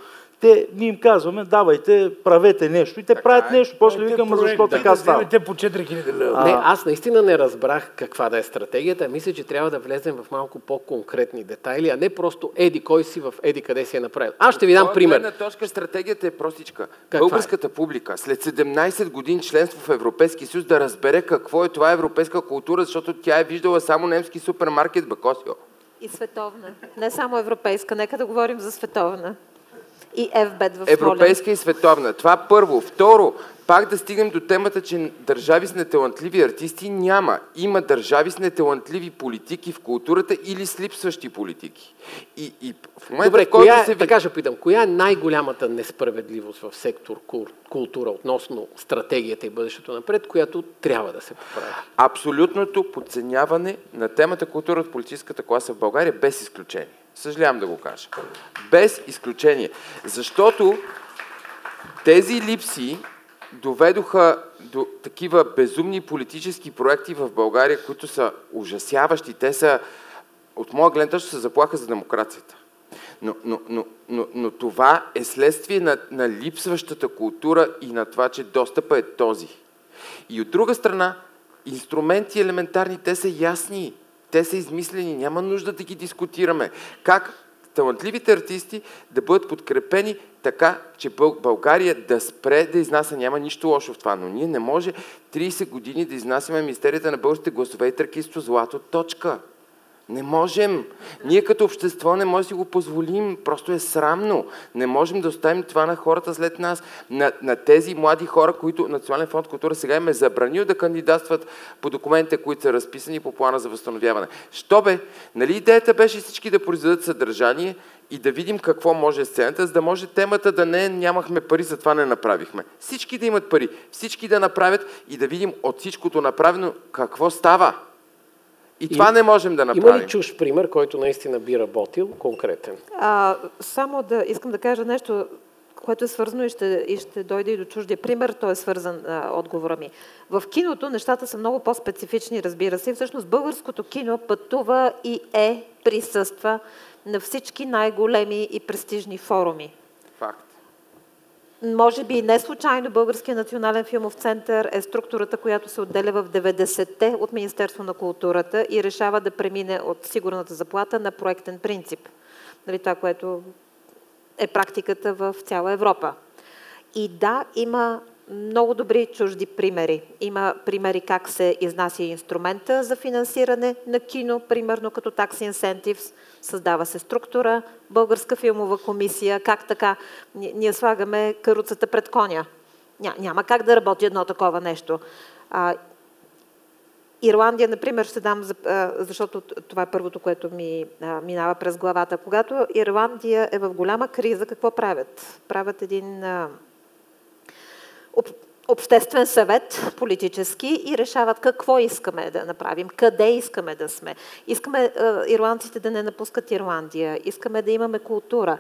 ние им казваме, давайте, правете нещо и те правят нещо. После викаме, защо така става. Те по 4000 лева. Не, аз наистина не разбрах каква да е стратегията. Мисля, че трябва да влезем в малко по-конкретни детайли, а не просто еди кой си в еди къде си е направил. Аз ще ви дам пример. Една точка стратегията е простичка. Българската публика след 17 години членство в Европейски съюз да разбере какво е това европейска култура, защото тя е виждала само немски супермаркет Бакосио. И световна. Не само европейска. Нека да говорим за световна. И FBET в Смолян. Европейска и световна. Това първо. Второ, пак да стигнем до темата, че държави с неталантливи артисти няма. Има държави с неталантливи политики в културата или с липсващи политики. И в момента, добре, в който така ще питам, коя е най-голямата несправедливост в сектор култура относно стратегията и бъдещето напред, която трябва да се поправи? Абсолютното подценяване на темата култура от политическата класа в България без изключение. Съжалявам да го кажа. Без изключение. Защото тези липси доведоха до такива безумни политически проекти в България, които са ужасяващи. Те са, от моя гледна точка, са заплаха за демокрацията. Но това е следствие на липсващата култура и на това, че достъпът е този. И от друга страна, инструменти елементарни, те са ясни. Те са измислени, няма нужда да ги дискутираме. Как талантливите артисти да бъдат подкрепени така, че България да спре да изнася. Няма нищо лошо в това, но ние не може 30 години да изнасяме мистерията на българските гласове и тракисто злато. Точка. Не можем. Ние като общество не можем да си го позволим. Просто е срамно. Не можем да оставим това на хората след нас. На тези млади хора, които Национален фонд култура сега им е забранил да кандидатстват по документите, които са разписани по плана за възстановяване. Що бе? Нали идеята беше всички да произведат съдържание и да видим какво може сцената, за да може темата да нямахме пари, затова не направихме. Всички да имат пари, всички да направят и да видим от всичкото направено какво става. И това не можем да направим. Има ли чужд пример, който наистина би работил конкретен? Само искам да кажа нещо, което е свързано и ще дойде и до чуждия пример, той е свързан отговора ми. В киното нещата са много по-специфични, разбира се. Всъщност българското кино пътува и присъства на всички най-големи и престижни форуми. Факт. Може би не случайно Българския национален филмов център е структурата, която се отделя в 90-те от Министерство на културата и решава да премине от сигурната заплата на проектен принцип. Нали, това, което е практиката в цяла Европа. И да, има много добри чужди примери. Има примери как се изнася инструмента за финансиране на кино, примерно като Tax Incentives, създава се структура, Българска филмова комисия, как така ние слагаме каруцата пред коня. Няма как да работи едно такова нещо. Ирландия, например, ще дам, защото това е първото, което ми минава през главата. Когато Ирландия е в голяма криза, какво правят? Правят един обществен съвет, политически, и решават какво искаме да направим, къде искаме да сме. Искаме ирландците да не напускат Ирландия, искаме да имаме култура.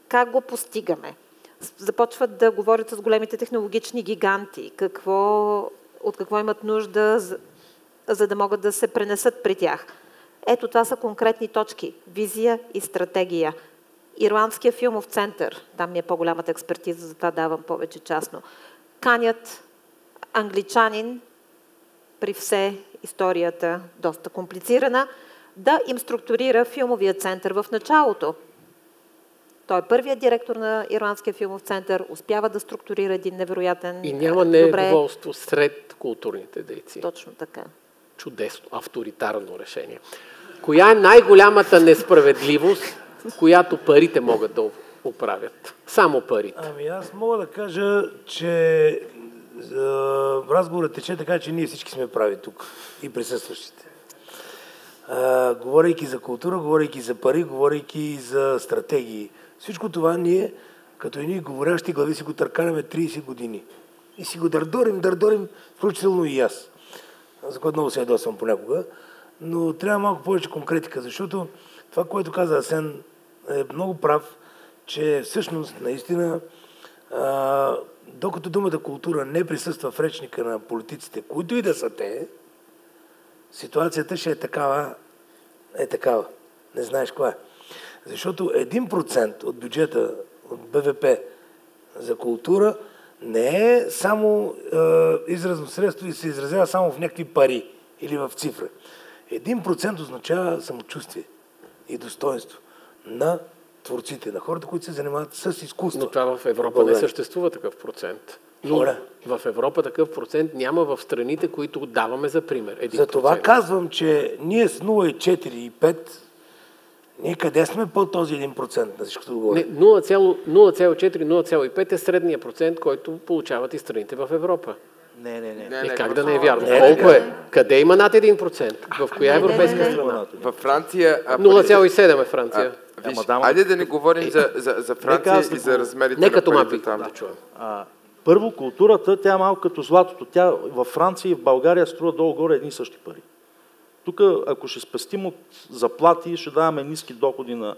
Как го постигаме? Започват да говорят с големите технологични гиганти, от какво имат нужда, за да могат да се пренесат при тях. Ето това са конкретни точки. Визия и стратегия. Ирландския филмов център, там ми е по-голямата експертиза, затова давам повече частно, канят англичанин, при все историята доста комплицирана, да им структурира филмовия център в началото. Той е първият директор на Ирландския филмов център, успява да структурира един невероятен... И няма недоволство сред културните дейци. Точно така. Чудесно, авторитарно решение. Коя е най-голямата несправедливост, която парите могат да оправят? Само парите. Ами аз мога да кажа, че разговорът тече така, че ние всички сме прави тук и присъстващите. Говорейки за култура, говорейки за пари, говорейки за стратегии. Всичко това ние, като едни говорящи глави, си го търкаляме 30 години. И си го дърдорим, включително и аз. За което много се ядосвам понякога. Но трябва малко повече конкретика, защото това, което каза Асен, е много прав, че всъщност, наистина, докато думата култура не присъства в речника на политиците, които и да са те, ситуацията ще е такава. Не знаеш каква е. Защото 1% от бюджета, от БВП за култура не е само изразно средство и се изразява само в някакви пари или в цифра. 1% означава самочувствие и достоинство на творците, на хората, които се занимават с изкуство. Но това в Европа не съществува такъв процент. Но в Европа такъв процент няма в страните, които даваме за пример. 1%. За това казвам, че ние с 0,4 и 5, ние къде сме по този 1% на всичкото говорим? 0,4-0,5 е средния процент, който получават и страните в Европа. Не. Как да не е вярно? Колко е? Къде има над 1%? В коя европейска страна? Във Франция... 0,7 е Франция. Айде да не говорим за Франция и за размерите на парите там. Да чуем. Първо, културата, тя е малко като златото. Тя във Франция и в България струва долу-горе едни и същи пари. Тук, ако ще спестим от заплати, ще даваме ниски доходи на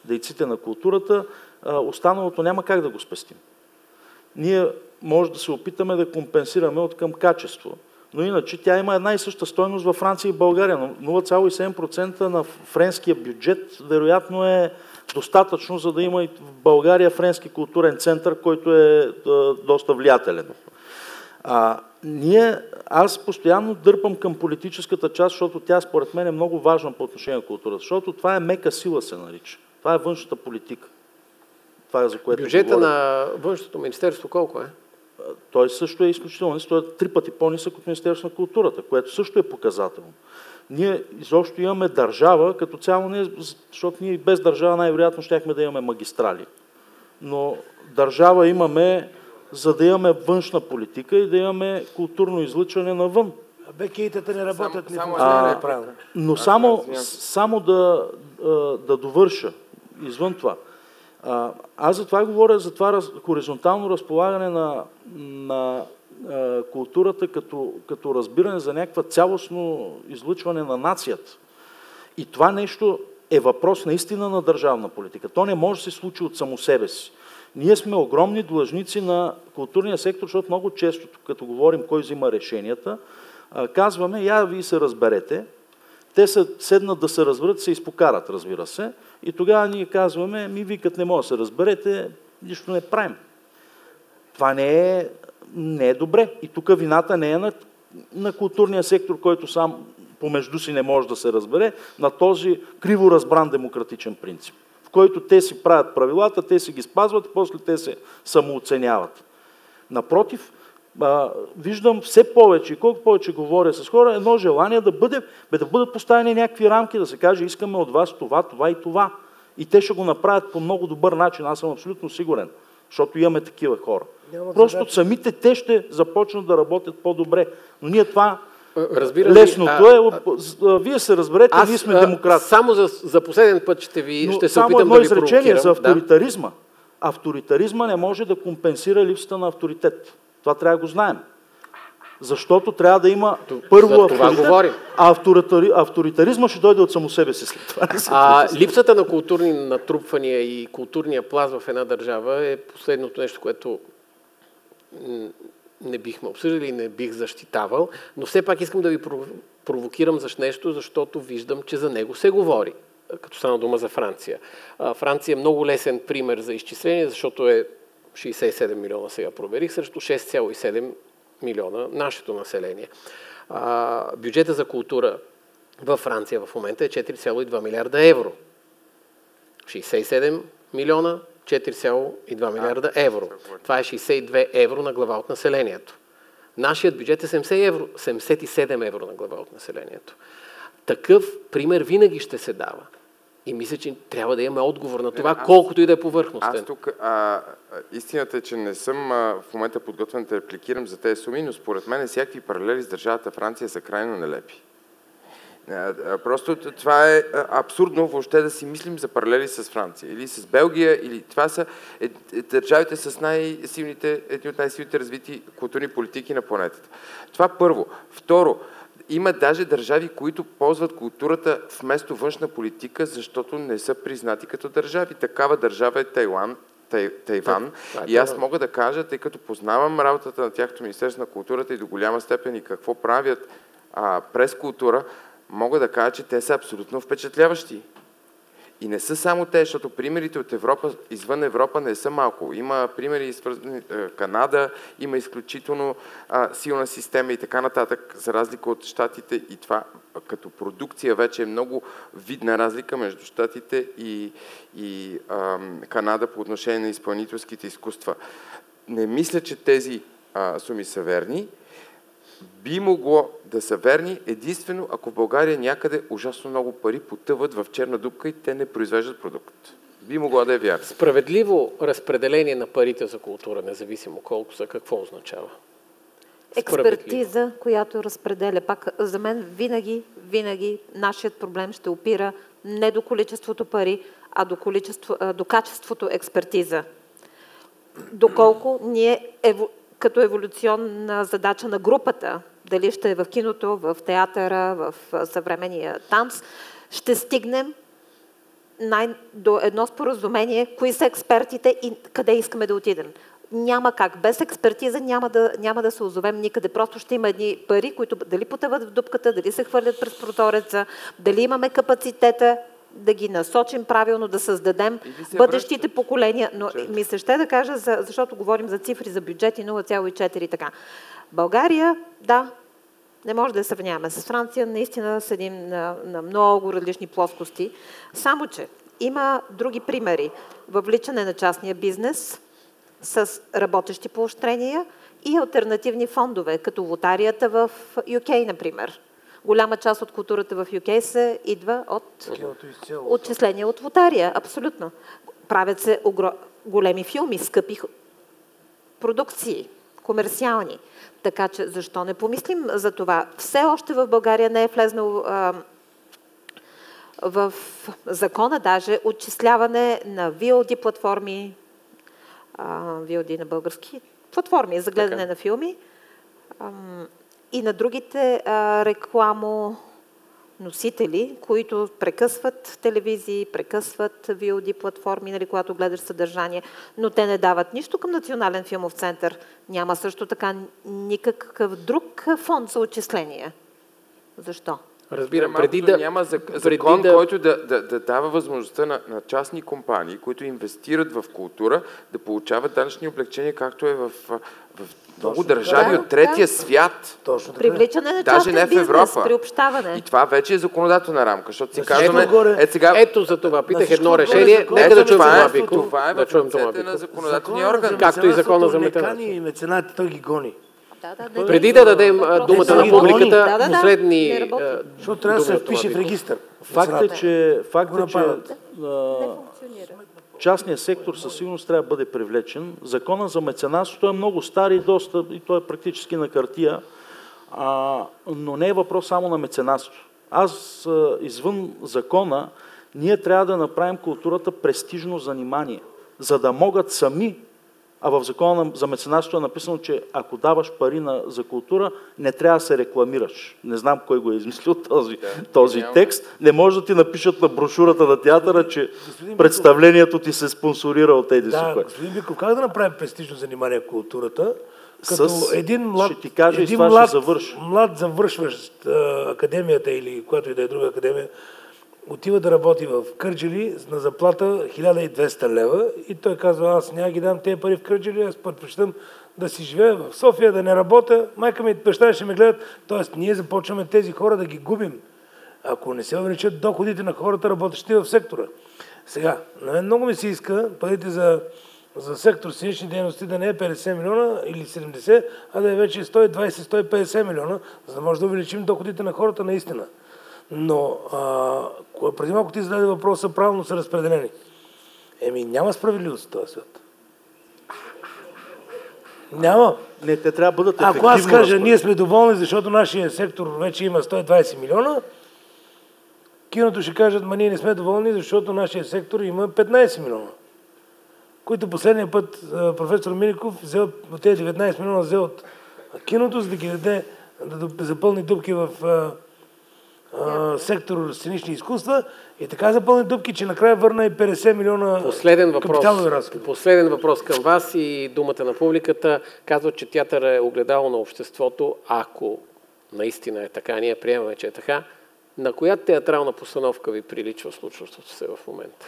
дейците на културата, останалото няма как да го спестим. Ние може да се опитаме да компенсираме от към качество, но иначе тя има една и съща стойност във Франция и България. 0,7% на френския бюджет вероятно е достатъчно, за да има и в България френски културен център, който е доста влиятелен. Аз постоянно дърпам към политическата част, защото тя според мен е много важна по отношение на културата, защото това е мека сила, се нарича. Това е външната политика. Това е за което бюджета на външното министерство колко е? Той също е изключително. Той е 3 пъти по-нисък от Министерството на културата, което също е показателно. Ние изобщо имаме държава, като цяло, защото ние без държава най-вероятно щяхме да имаме магистрали. Но държава имаме, за да имаме външна политика и да имаме културно излъчване навън. Бекеитата не работят ни правилно. Но само да довърша, извън това. Аз за това говоря, за това хоризонтално разполагане на културата като разбиране за някаква цялостно излъчване на нацията. И това нещо е въпрос наистина на държавна политика. То не може да се случи от само себе си. Ние сме огромни длъжници на културния сектор, защото много често, като говорим кой взима решенията, казваме, вие се разберете. Те седнат да се разберат, се изпокарат, разбира се. И тогава ние казваме, вие като не може да се разберете, нищо не правим. Това не е добре. И тук вината не е на културния сектор, който сам помежду си не може да се разбере, на този криво разбран демократичен принцип, в който те си правят правилата, те си ги спазват и после те се самооценяват. Напротив, виждам все повече, и колко повече говоря с хора, едно желание да бъдат поставени някакви рамки, да се каже, искаме от вас това, това и това. И те ще го направят по много добър начин, аз съм абсолютно сигурен, защото имаме такива хора. Просто самите те ще започнат да работят по-добре. Но ние това лесното е, вие се разберете, ние сме демократи. Само за последен път ще се опитам да ви провокирам. Само едно изречение за авторитаризма. Да. Авторитаризма не може да компенсира липсата на авторитет. Това трябва да го знаем. Защото трябва да има първо авторитет, авторитаризма ще дойде от само себе си след това. Липсата на културни натрупвания и културния пласт в една държава е последното нещо, което не бихме обсъждали и не бих защитавал, но все пак искам да ви провокирам за нещо, защото виждам, че за него се говори, като стана дума за Франция. Франция е много лесен пример за изчисление, защото е 67 милиона, сега проверих, срещу 6,7 милиона нашето население. Бюджета за култура във Франция в момента е 4,2 милиарда евро. 67 милиона, 4,2 милиарда евро. Това е 62 евро на глава от населението. Нашият бюджет е 77 евро на глава от населението. Такъв пример винаги ще се дава. И мисля, че трябва да имаме отговор на това, колкото и да е повърхностен. Аз тук, истината е, че не съм в момента подготвен да репликирам за тези суми, но според мен всякакви паралели с държавата Франция са крайно нелепи. Просто това е абсурдно въобще да си мислим за паралели с Франция или с Белгия, или това са държавите с едни от най-силните развити културни политики на планетата. Това първо. Второ, има даже държави, които ползват културата вместо външна политика, защото не са признати като държави. Такава държава е Тайван. И аз мога да кажа, тъй като познавам работата на тяхното Министерство на културата и до голяма степен и какво правят през култура, мога да кажа, че те са абсолютно впечатляващи. И не са само те, защото примерите от Европа, извън Европа не са малко. Има примери свързани Канада, има изключително силна система и така нататък, за разлика от щатите, и това като продукция вече е много видна разлика между щатите и Канада по отношение на изпълнителските изкуства. Не мисля, че тези суми са верни. Би могло да са верни единствено, ако в България някъде ужасно много пари потъват в черна дупка и те не произвеждат продукт. Би могло да е вярно. Справедливо разпределение на парите за култура, независимо колко са, какво означава? Експертиза, която разпределя. Пак за мен винаги нашият проблем ще опира не до количеството пари, а до качеството експертиза. Доколко ние като еволюционна задача на групата, дали ще е в киното, в театъра, в съвременния танц, ще стигнем до едно споразумение, кои са експертите и къде искаме да отидем. Няма как. Без експертиза няма да се озовем никъде. Просто ще има едни пари, които дали потъват в дупката, дали се хвърлят през прозореца, дали имаме капацитета да ги насочим правилно, да създадем бъдещите поколения. Но ми се ще да кажа, защото говорим за цифри, за бюджети 0,4 и така. България, да, не може да я сравняваме с Франция, наистина седим на много различни плоскости. Само че има други примери. Въвличане на частния бизнес с работещи поощрения и алтернативни фондове, като лотарията в UK, например. Голяма част от културата в UK се идва от отчисления от лотария. Абсолютно. Правят се големи филми, скъпи продукции, комерциални. Така че защо не помислим за това? Все още в България не е влезнало в закона даже отчисляване на VOD платформи, VOD на български платформи за гледане на филми и на другите рекламоносители, които прекъсват телевизии, прекъсват VOD платформи, нали, когато гледаш съдържание, но те не дават нищо към Национален филмов център. Няма също така никакъв друг фонд за отчисления. Защо? Разбирам, няма закон, който да дава възможността на частни компании, които инвестират в култура, да получават данъчни облегчения, както е в много държави от третия свят. Точно така. Привличане на даже не в Европа. Приобщаване. И това вече е законодателна рамка, защото си казваме... Ето за това питах едно решение. Нека да чуем това, Бико. Това е в ръцете на законодателния орган. Както и закона за меценатите. Той ги гони. Преди да дадем думата на публиката, последни... Защото трябва да се впише в регистър. Факт е, че частният сектор със сигурност трябва да бъде привлечен. Закона за меценатството е много стар и той е практически на хартия, но не е въпрос само на меценатство. Извън закона, ние трябва да направим културата престижно занимание, за да могат сами. А в закона за меценатството е написано, че ако даваш пари за култура, не трябва да се рекламираш. Не знам кой го е измислил този текст. Не може да ти напишат на брошурата на театъра, че представлението ти се спонсорира от тези си. Господин Биков, как да направим престижно занимание в културата? Като един млад завършващ академията или която и да е друга академия, отива да работи в Кърджали на заплата 1200 лева и той казва, аз няма ги дам тези пари в Кърджали, аз предпочитам да си живея в София, да не работя, майка ми и баща ще ме гледат. Тоест, ние започваме тези хора да ги губим. ако не се увеличат доходите на хората, работещи в сектора. Сега, на мен много ми се иска парите за сектор сценични дейности да не е 50 милиона или 70, а да е вече 120-150 милиона, за да може да увеличим доходите на хората наистина. Но преди малко ти зададе въпроса, правилно са разпределени. Няма справедливост в този свят. Няма. Не, те трябва да бъдат ефективно. Ако аз кажа, ние сме доволни, защото нашия сектор вече има 120 милиона, киното ще кажат, ние не сме доволни, защото нашия сектор има 15 милиона. Които последния път професор Миников взел от тези 19 милиона взе от киното, за да ги даде, да запълни дупки в сектор сценични изкуства и така запълни дупки, че накрая върна и 50 милиона капиталови разходи. Последен въпрос към вас и думата на публиката. Казват, че театър е огледало на обществото. Ако наистина е така, ние приемаме, че е така, на коя театрална постановка ви приличва случващото се в момента?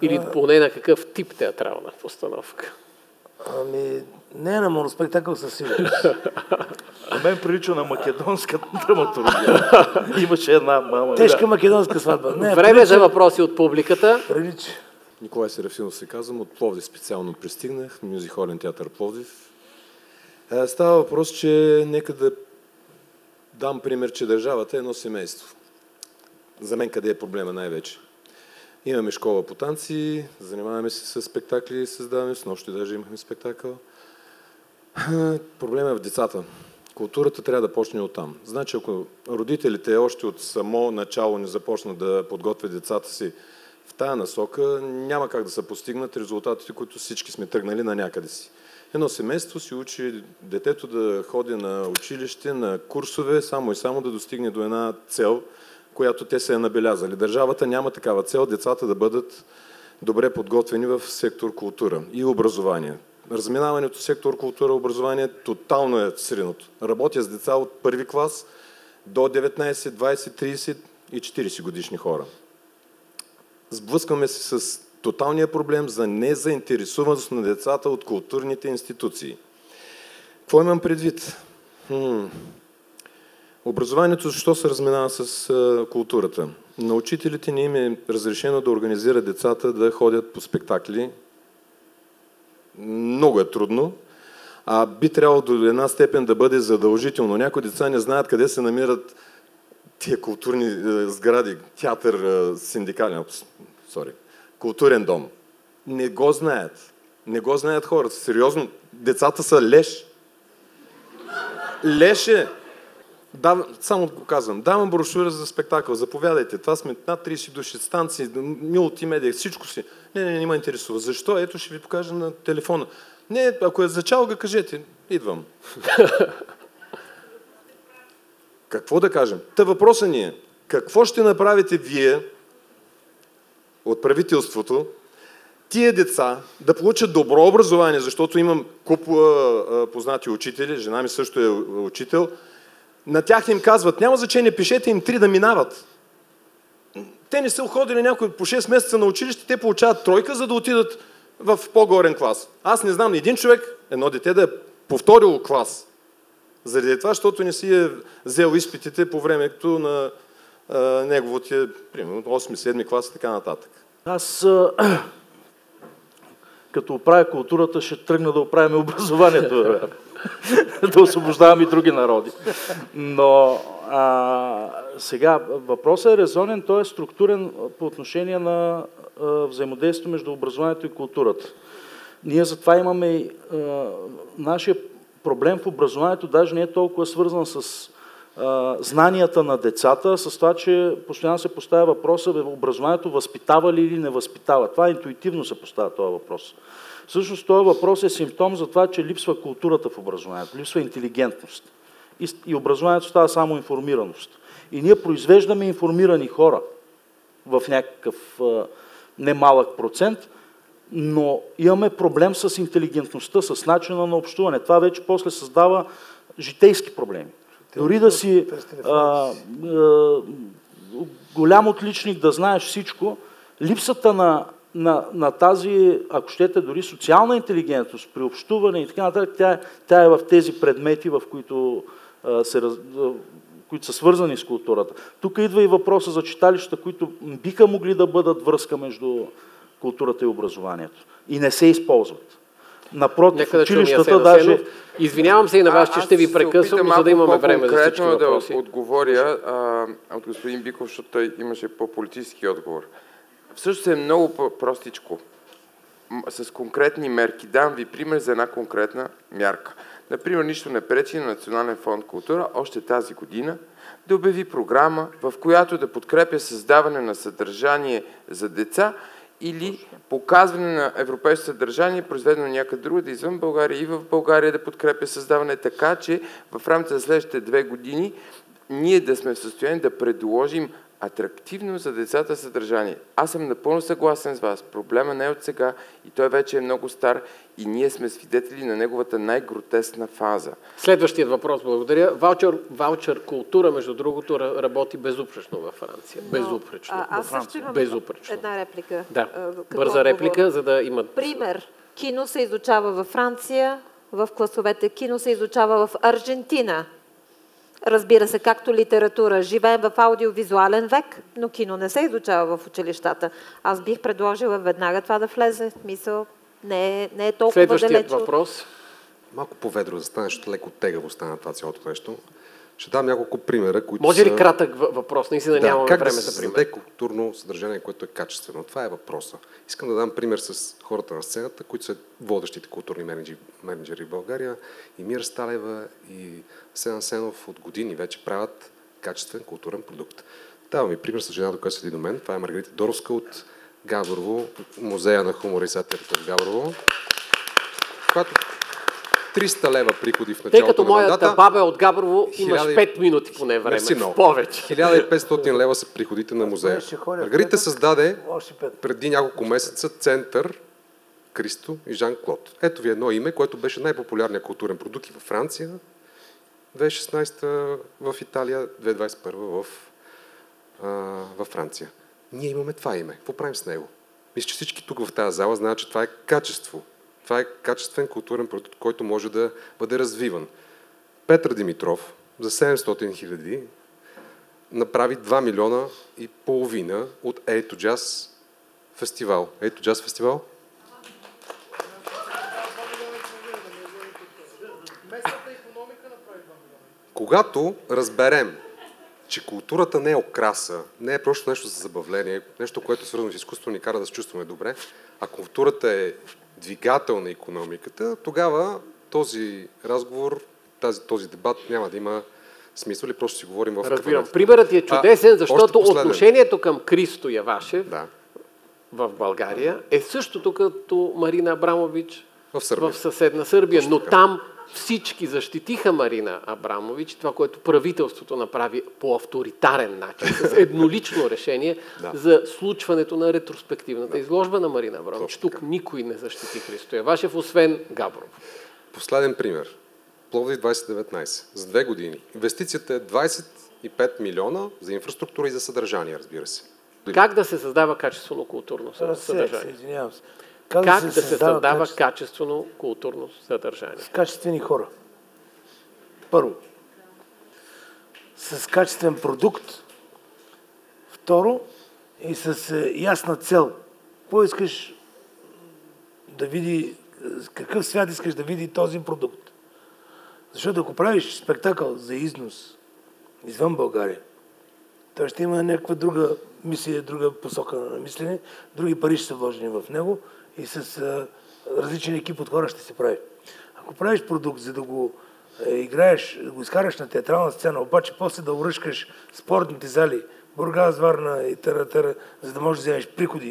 Или поне на какъв тип театрална постановка? Не е на моноспектакъл със сигурност. На мен прилича на македонска драматургия. Имаше една мама. Тежка македонска сватба. Време за въпроси от публиката. Прилича. Николай Серафимов се казвам. От Пловдив специално пристигнах. Мюзиколен театър Пловдив. Става въпрос, че нека да дам пример, че държавата е едно семейство. За мен къде е проблема най-вече? Имаме школа по танци, занимаваме се с спектакли, създаваме, с нощи даже имахме спектакъл. Проблема е в децата. Културата трябва да почне оттам. Значи, ако родителите още от само начало не започнат да подготвят децата си в тая насока, няма как да се постигнат резултатите, които всички сме тръгнали на някъде си. Едно семейство си учи детето да ходи на училище, на курсове, само и само да достигне до една цел, която те се е набелязали. Държавата няма такава цел децата да бъдат добре подготвени в сектор култура и образование. Разминаването сектор култура и образование тотално е сринато. Работя с деца от първи клас до 19, 20, 30 и 40 годишни хора. Сблъскваме се с тоталния проблем за незаинтересуваност на децата от културните институции. Какво имам предвид? Образованието защо се разминава с културата? На учителите не им е разрешено да организират децата да ходят по спектакли. Много е трудно, а би трябвало до една степен да бъде задължително. Някои деца не знаят къде се намират тия културни сгради, театър, синдикален, културен дом. Не го знаят. Не го знаят хората. Сериозно, децата са леш. Леш е. Само го казвам. Давам брошура за спектакъл. Заповядайте. Това сме над 30 души. Станции, мултимедия, всичко си. Не ма интересува. Защо? Ето ще ви покажа на телефона. Не, ако е за чалга, кажете. Идвам. Какво да кажем? Та въпросът ни е, какво ще направите вие от правителството, тия деца да получат добро образование, защото имам куп познати учители, жена ми също е учител, на тях им казват, няма значение, пишете им 3 да минават. Те не са ходили някой по 6 месеца на училище, те получават тройка, за да отидат в по-горен клас. Аз не знам един човек, едно дете да е повторило клас. Заради това, защото не си е взел изпитите по времето на неговото, примерно, 8-7 клас и така нататък. Аз, като оправя културата, ще тръгна да оправим образованието. Да освобождавам и други народи. Но сега въпросът е резонен, той е структурен по отношение на взаимодействието между образованието и културата. Ние затова имаме нашия проблем в образованието, даже не е толкова свързан с знанията на децата, с това, че постоянно се поставя въпроса, образованието възпитава ли или не възпитава. Това интуитивно се поставя този въпрос. Всъщност този въпрос е симптом за това, че липсва културата в образованието, липсва интелигентност. И образованието става само информираност. И ние произвеждаме информирани хора в някакъв немалък процент, но имаме проблем с интелигентността, с начина на общуване. Това вече после създава житейски проблеми. Дори да си голям отличник, да знаеш всичко, липсата на тази, ако щете, дори социална интелигентност, при общуване и така нататък, тя е в тези предмети, в които които са свързани с културата. Тук идва и въпроса за читалищата, които биха могли да бъдат връзка между културата и образованието. И не се използват. Напротив, училищата даже... Извинявам се и на вас, че ще ви прекъсвам, за да имаме време за всички въпроси. Да отговоря от господин Биков, защото той имаше по-политически отговор. Всъщност е много простичко. С конкретни мерки. Дам ви пример за една конкретна мярка. Например, нищо не пречи на Национален фонд култура още тази година да обяви програма, в която да подкрепя създаване на съдържание за деца или показване на европейско съдържание, произведено някъде другаде извън България и в България да подкрепя създаване, така че в рамките на следващите 2 години ние да сме в състояние да предложим атрактивно за децата съдържание. Аз съм напълно съгласен с вас. Проблема не е от сега и той вече е много стар и ние сме свидетели на неговата най-гротескна фаза. Следващият въпрос, благодаря. Ваучер култура, между другото, работи безупречно във Франция. Безупречно. Аз също имам една реплика. Да, бърза реплика, за да имат... Пример. Кино се изучава във Франция, в класовете. Кино се изучава в Аржентина. Разбира се, както литература. Живеем в аудиовизуален век, но кино не се изучава в училищата. Аз бих предложила веднага това да влезе. Мисъл, не е толкова Следващият далеч. въпрос. Малко по-ведро да стане, защото леко тегаво стана това цялото нещо. Ще дам няколко примера, които Може ли кратък въпрос? Наистина нямаме време за пример. Как да се създаде културно съдържание, което е качествено? Това е въпроса. Искам да дам пример с хората на сцената, които са водещите културни менеджери в България. И Мира Сталева, и Сенан Сенов от години вече правят качествен културен продукт. Давам ви пример с жената, която седи до мен. Това е Маргарита Доровска от Габрово, музея на хумора и сатирата в Габрово, която 300 лева приходи в началото на мандата. Тъй като моята баба е от Габрово, имаш 5 минути поне време. Повече. 1500 лева са приходите на музея. Маргарита създаде преди няколко месеца център Кристо и Жан Клод. Ето ви едно име, което беше най-популярният културен продукт и във Франция, 2016 в Италия, 2021 във Франция. Ние имаме това име. Какво правим с него? Мисля, че всички тук в тази зала знаят, че това е качество. Това е качествен културен продукт, който може да бъде развиван. Петър Димитров за 700 хиляди направи 2 милиона и половина от Ето Джаз фестивал. Ето Джаз фестивал? Когато разберем, че културата не е окраса, не е просто нещо за забавление, нещо, което е свързано с изкуство, ни кара да се чувстваме добре, а културата е двигател на икономиката, тогава този разговор, този дебат няма да има смисъл или просто си говорим в кабинет. Разбирам. Примерът е чудесен, защото отношението към Христо Явашев в България е същото като Марина Абрамович в съседна Сърбия, но там всички защитиха Марина Абрамович, това, което правителството направи по авторитарен начин, с еднолично решение за случването на ретроспективната изложба на Марина Абрамович. Тук никой не защити Христо Явашев, освен Габров. Последен пример. Пловдив 2019. За 2 години. Инвестицията е 25 милиона за инфраструктура и за съдържание, разбира се. Как да се създава качествено културно съдържание? Извинявам се. Как да се създава качествено културно съдържание? С качествени хора. Първо. С качествен продукт. Второ. И с ясна цел. Какво искаш да види, какъв свят искаш да види този продукт? Защото ако правиш спектакъл за износ извън България, той ще има някаква друга мисия, друга посока на мислене, други пари ще са вложени в него и с различен екип от хора ще се прави. Ако правиш продукт, за да го играеш, да го изкараш на театрална сцена, обаче после да уръшкаш спортните зали, Бургас, Варна и тара, за да можеш да вземеш приходи,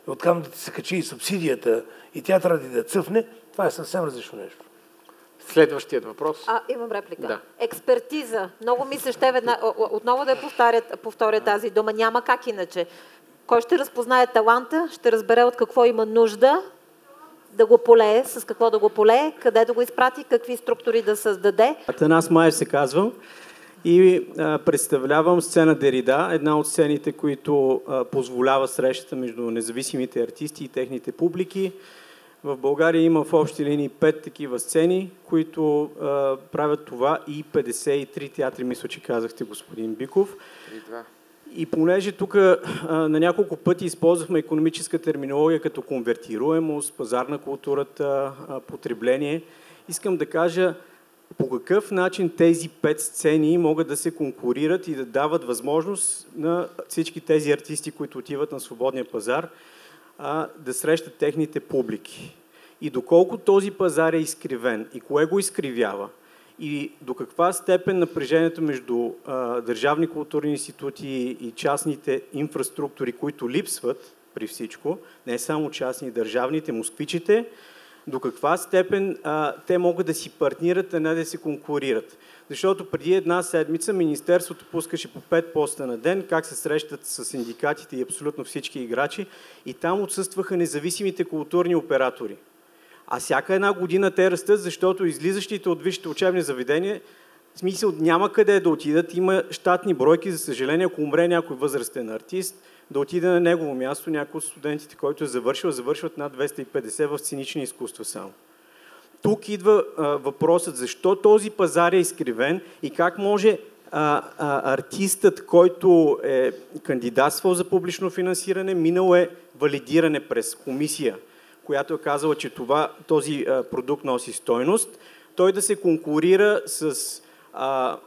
и откам да ти се качи и субсидията, и театъра ти да цъфне, това е съвсем различно нещо. Следващият въпрос. Имам реплика. Да. Експертиза. Много ми се ще отново да повторя тази дума. Няма как иначе. Кой ще разпознае таланта, ще разбере от какво има нужда да го полее, с какво да го полее, къде да го изпрати, какви структури да създаде. Атанас Маев се казвам и представлявам сцена Дерида, една от сцените, които позволява срещата между независимите артисти и техните публики. В България има в общи линии 5 такива сцени, които правят това, и 53 театри, мисля, че казахте, господин Биков. И понеже тук на няколко пъти използвахме икономическа терминология като конвертируемост, пазар на културата, потребление, искам да кажа по какъв начин тези 5 сцени могат да се конкурират и да дават възможност на всички тези артисти, които отиват на свободния пазар, да срещат техните публики. И доколко този пазар е изкривен и кое го изкривява, и до каква степен напрежението между държавни културни институти и частните инфраструктури, които липсват при всичко, не само частни, държавните, москвичите, до каква степен те могат да си партнират, а не да се конкурират. Защото преди една седмица Министерството пускаше по 5 поста на ден, как се срещат с синдикатите и абсолютно всички играчи, и там отсъстваха независимите културни оператори. А всяка една година те растат, защото излизащите от висшите учебни заведения, в смисъл няма къде да отидат, има щатни бройки, за съжаление, ако умре някой възрастен артист, да отиде на негово място, някой от студентите, който е завършват над 250 в сценични изкуства само. Тук идва въпросът, защо този пазар е изкривен и как може артистът, който е кандидатствал за публично финансиране, минал е валидиране през комисия, която е казала, че този продукт носи стойност, той да се конкурира с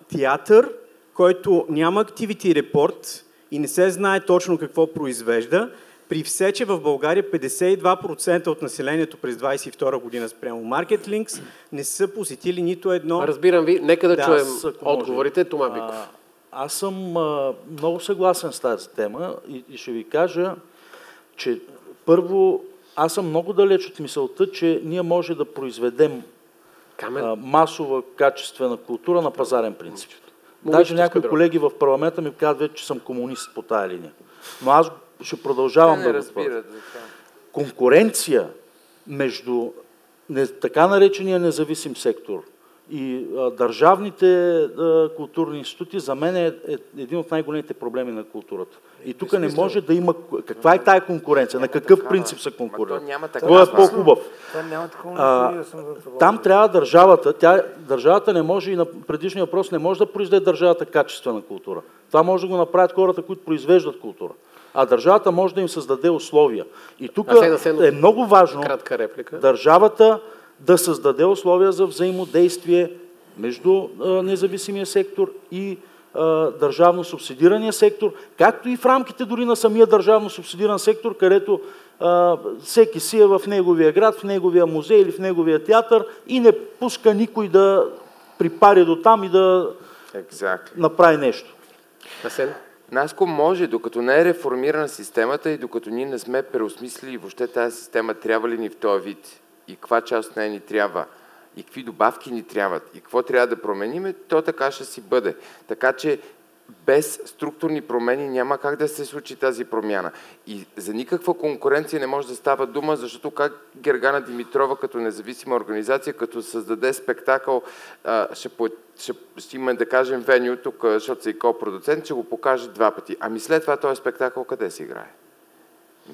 театър, който няма activity report и не се знае точно какво произвежда, при все, че в България 52% от населението през 2022 година спрямо MarketLinks не са посетили нито едно... Разбирам ви, нека да чуем отговорите. Тома Биков. Аз съм много съгласен с тази тема и ще ви кажа, че първо аз съм много далеч от мисълта, че ние може да произведем масова, качествена култура на пазарен принцип. Даже някои колеги в парламента ми казват, че съм комунист по тая линия. Но аз ще продължавам да го твърдя. Конкуренция между така наречения независим сектор и държавните културни институти за мен е един от най-големите проблеми на културата. И тук не може да има... Каква е тая конкуренция? На какъв принцип се конкурират? Кой е по-хубав? Там трябва държавата не може, и на предишния въпрос, не може да произведе държавата качествена култура. Това може да го направят хората, които произвеждат култура. А държавата може да им създаде условия. И тук е много важно държавата да създаде условия за взаимодействие между независимия сектор и държавно субсидирания сектор, както и в рамките дори на самия държавно субсидиран сектор, където всеки си е в неговия град, в неговия музей или в неговия театър и не пуска никой да припари до там и да направи нещо. Наско може, докато не е реформирана системата и докато ние не сме преосмислили въобще тази система, трябва ли ни в този вид и каква част от нея ни трябва, и какви добавки ни трябват, и какво трябва да промениме, то така ще си бъде. Така че без структурни промени няма как да се случи тази промяна. И за никаква конкуренция не може да става дума, защото как Гергана Димитрова като независима организация, като създаде спектакъл, ще има, да кажем, веню, тук, защото са и ко-продуцент, ще го покаже 2 пъти. Ами след това този спектакъл къде се играе?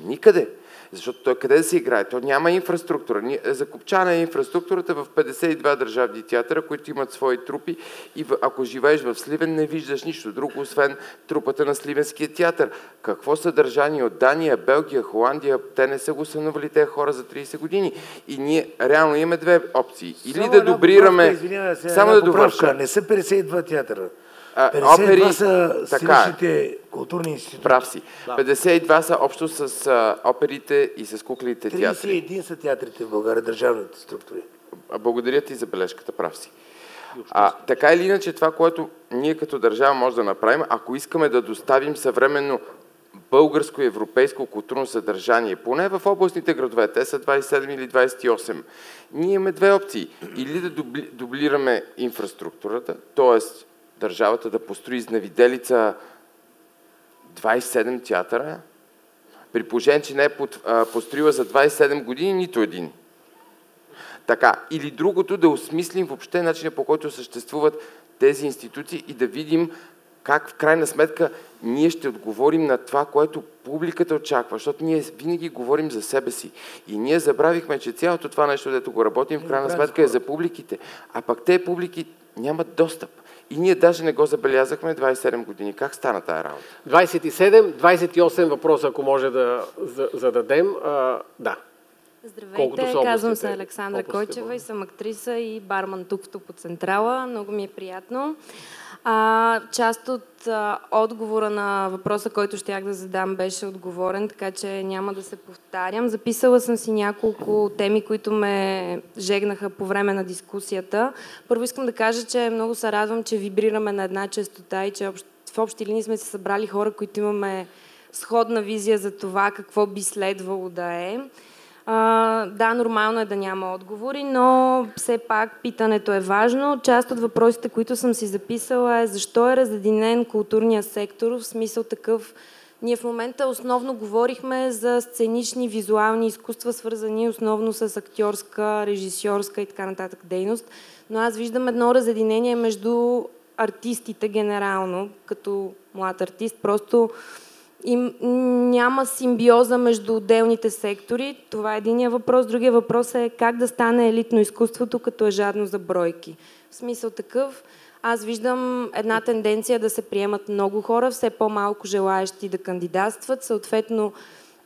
Никъде. Защото той къде да се играе? То няма инфраструктура. Закопчана е инфраструктурата в 52 държавни театъра, които имат свои трупи и ако живееш в Сливен, не виждаш нищо друго, освен трупата на Сливенския театър. Какво съдържание от Дания, Белгия, Холандия, те не са го сънували тези хора за 30 години. И ние реално имаме 2 опции. Или да дубрираме... Само да довърша. Не са 52 театъра. 52 са силищите културни институти. Прав си. 52 са общо с оперите и с куклите театри. 31 са театрите в България, държавните структури. Благодаря ти за бележката, прав си. Така или иначе, това, което ние като държава може да направим, ако искаме да доставим съвременно българско и европейско културно съдържание, поне в областните градове, те са 27 или 28, ние имаме 2 опции. Или да дублираме инфраструктурата, т.е. държавата да построи изневиделица 27 театъра, при положение, че не е построила за 27 години нито един. Така. Или другото, да осмислим въобще начина, по който съществуват тези институции и да видим как в крайна сметка ние ще отговорим на това, което публиката очаква, защото ние винаги говорим за себе си. И ние забравихме, че цялото това нещо, дето го работим, в крайна сметка е за публиките. А пък те публики нямат достъп. И ние даже не го забелязахме 27 години. Как стана тая работа? 27, 28 въпроса, ако може да зададем. Да. Здравейте, казвам се Александра Койчева и съм актриса и барман тук в Топоцентрала. Много ми е приятно. Част от отговора на въпроса, който щях да задам, беше отговорен, така че няма да се повтарям. Записала съм си няколко теми, които ме жегнаха по време на дискусията. Първо искам да кажа, че много се радвам, че вибрираме на една честота и че в общи линии сме се събрали хора, които имаме сходна визия за това какво би следвало да е. Да, нормално е да няма отговори, но все пак питането е важно. Част от въпросите, които съм си записала е защо е разединен културния сектор, в смисъл такъв. Ние в момента основно говорихме за сценични, визуални изкуства, свързани основно с актьорска, режисьорска и така нататък дейност, но аз виждам едно разединение между артистите генерално, като млад артист, просто няма симбиоза между отделните сектори. Това е единия въпрос. Другия въпрос е как да стане елитно изкуството, като е жадно за бройки. В смисъл такъв, аз виждам една тенденция да се приемат много хора, все по-малко желаещи да кандидатстват, съответно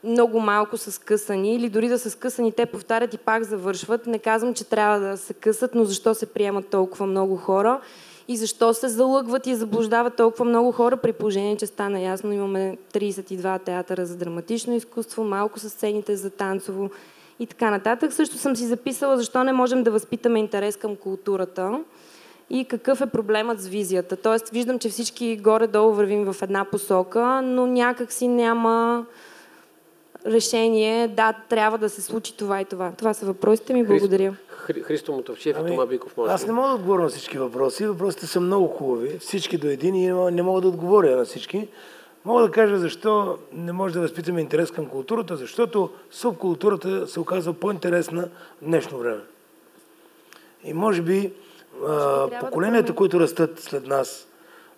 много малко са скъсани, или дори да са скъсани, те повтарят и пак завършват. Не казвам, че трябва да се късат, но защо се приемат толкова много хора? И защо се залъгват и заблуждават толкова много хора, при положение, че стана ясно, имаме 32 театъра за драматично изкуство, малко са сцените за танцово и така нататък. Също съм си записала защо не можем да възпитаме интерес към културата и какъв е проблемът с визията. Тоест, виждам, че всички горе-долу вървим в една посока, но някак си няма решение, да, трябва да се случи това и това. Това са въпросите ми. Благодаря. Христо Мотавчиев и Тома Биков. Аз не мога да отговоря на всички въпроси. Въпросите са много хубави. Всички до един и не мога да отговоря на всички. Мога да кажа защо не може да възпитаме интерес към културата, защото субкултурата се оказва по-интересна в днешно време. И може би поколенията, които растат след нас,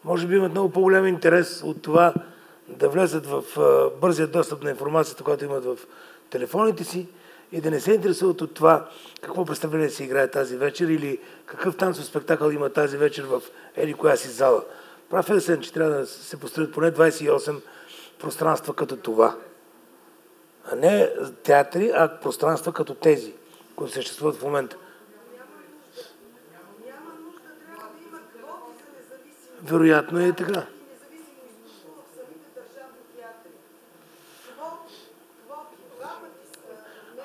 може би имат много по-голям интерес от това да влезат в бързия достъп на информацията, която имат в телефоните си и да не се интересуват от това какво представление се играе тази вечер или какъв танцов спектакъл има тази вечер в еди коя си зала. Прав е Сен, че трябва да се построят поне 28 пространства като това. А не театри, а пространства като тези, които съществуват в момента. Вероятно е така.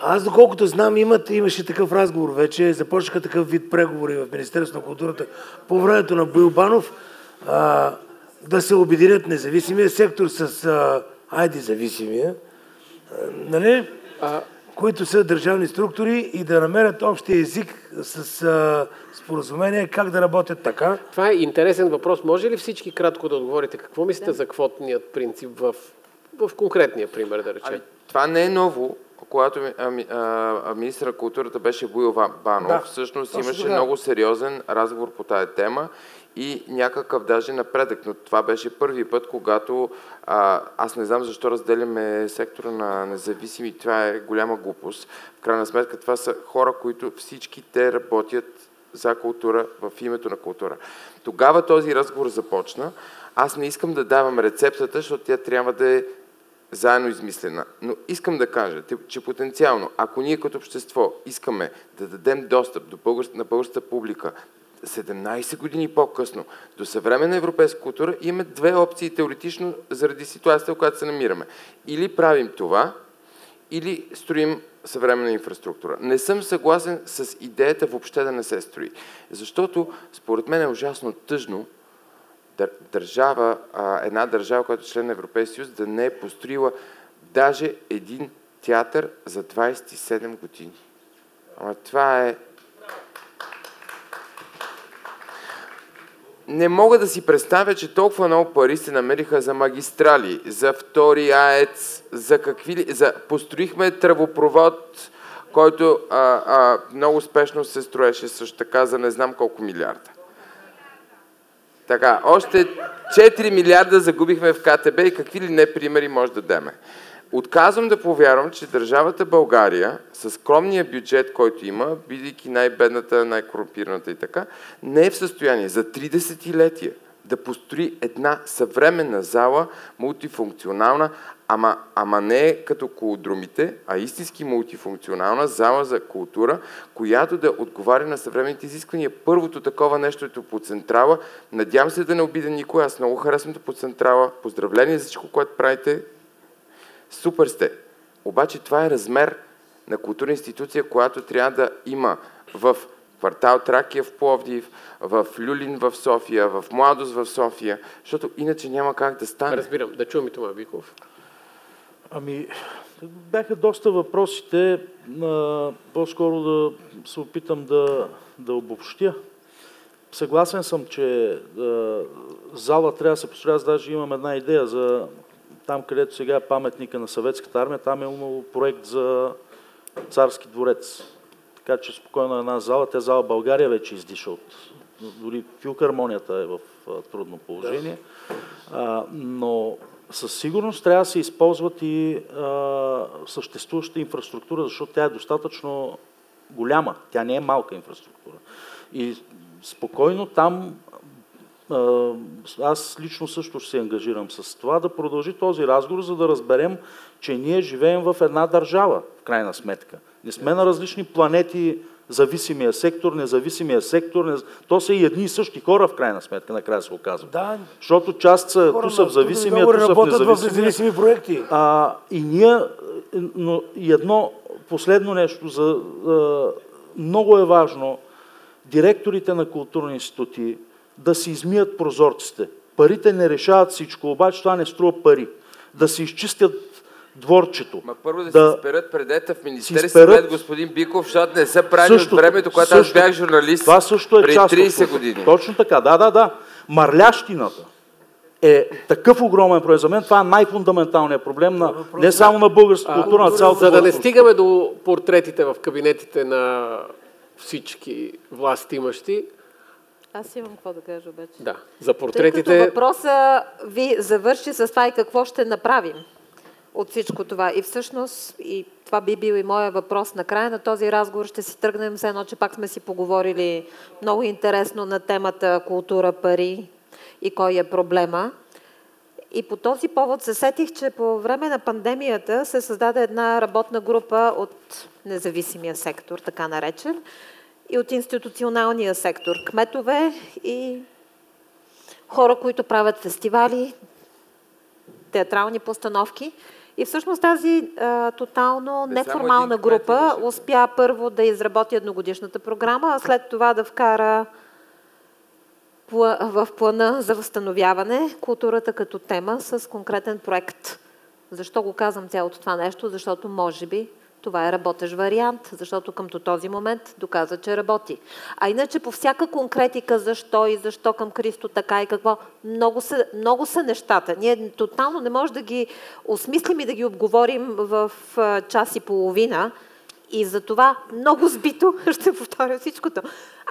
Аз, доколкото знам, имаше такъв разговор вече, започнаха такъв вид преговори в Министерството на културата по времето на Боил Банов, да се обединят независимия сектор с зависимия, нали? Които са държавни структури и да намерят общия език с споразумение как да работят така. Това е интересен въпрос. Може ли всички кратко да отговорите? Какво мислите за квотният принцип в конкретния пример, да речем? Това не е ново. Когато министър на културата беше Боил Банов, всъщност имаше много сериозен разговор по тая тема и някакъв даже напредък. Но това беше първи път, когато аз не знам защо разделяме сектора на независими. Това е голяма глупост. В крайна сметка това са хора, които всички те работят за култура, в името на култура. Тогава този разговор започна. Аз не искам да давам рецептата, защото тя трябва да е заедно измислена. Но искам да кажа, че потенциално, ако ние като общество искаме да дадем достъп на българската публика 17 години по-късно до съвременна европейска култура, имаме две опции теоретично заради ситуацията, в която се намираме. Или правим това, или строим съвременна инфраструктура. Не съм съгласен с идеята въобще да не се строи. Защото според мен е ужасно тъжно една държава, която е член на Европейския съюз, да не е построила даже един театър за 27 години. Ама това е... Не мога да си представя, че толкова много пари се намериха за магистрали, за втори АЕЦ, построихме тръбопровод, който много успешно се строеше също така за не знам колко милиарда. Така, още 4 милиарда загубихме в КТБ и какви ли не примери може да дадем. Отказвам да повярвам, че държавата България, с скромния бюджет, който има, бидейки най-бедната, най-корумпираната и така, не е в състояние за 3 десетилетия да построи една съвременна зала, мултифункционална, ама не като колодрумите, а истински мултифункционална зала за култура, която да отговаря на съвременните изисквания. Първото такова нещо е по Централа. Надявам се да не обидя никой, аз много харесвам по Централа. Поздравление за всичко, което правите. Супер сте. Обаче това е размер на културна институция, която трябва да има в квартал Тракия в Пловдив, в Люлин в София, в Младост в София, защото иначе няма как да стане. Разбирам. Да чуем и Тома Биков. Ами, бяха доста въпросите. По-скоро да се опитам да обобщя. Съгласен съм, че зала трябва да се построи. Аз даже имам една идея за там, където сега е паметника на Съветската армия, там е имало проект за Царски дворец. Така че спокойно една зала, тя зала България вече издиша от... Дори филхармонията е в трудно положение. Но със сигурност трябва да се използват и съществуващата инфраструктура, защото тя е достатъчно голяма. Тя не е малка инфраструктура. И спокойно там аз лично също ще се ангажирам с това, да продължи този разговор, за да разберем, че ние живеем в една държава, в крайна сметка. Не сме на различни планети, зависимия сектор, независимия сектор. То са и едни и същи хора, в крайна сметка, накрая се оказва. Да. Защото част са, ту са в зависимия, ту са в независимия. Проекти. И ние, но и едно последно нещо, много е важно директорите на културни институти да си измият прозорците. Парите не решават всичко, обаче това не струва пари. Да се изчистят дворчето. Първо да се сперат предета в Министерски съвет, господин Биков, защото не са правили от времето, когато аз бях журналист това също е преди 30 години. Точно така, да. Марлящината е такъв огромен проблем. За мен това е най-фундаменталният проблем не само на българската култура, на цялото. За да не стигаме до портретите в кабинетите на всички власти имащи. Аз имам какво да кажа обаче. Да, за портретите... Тъй като въпроса ви завърши с това и какво ще направим от всичко това. И всъщност, и това би бил и моя въпрос, на края на този разговор ще си тръгнем все едно, че пак сме си поговорили много интересно на темата култура, пари и кой е проблема. И по този повод се сетих, че по време на пандемията се създаде една работна група от независимия сектор, така наречен, и от институционалния сектор. Кметове и хора, които правят фестивали, театрални постановки. И всъщност тази тотално неформална група успя първо да изработи едногодишната програма, а след това да вкара в плана за възстановяване културата като тема с конкретен проект. Защо го казвам цялото това нещо? Защото може би това е работещ вариант, защото към този момент доказа, че работи. А иначе по всяка конкретика защо и защо към Христо така и какво, много са нещата. Ние тотално не можем да ги осмислим и да ги обговорим в час и половина. И за това много сбито ще повторя всичкото.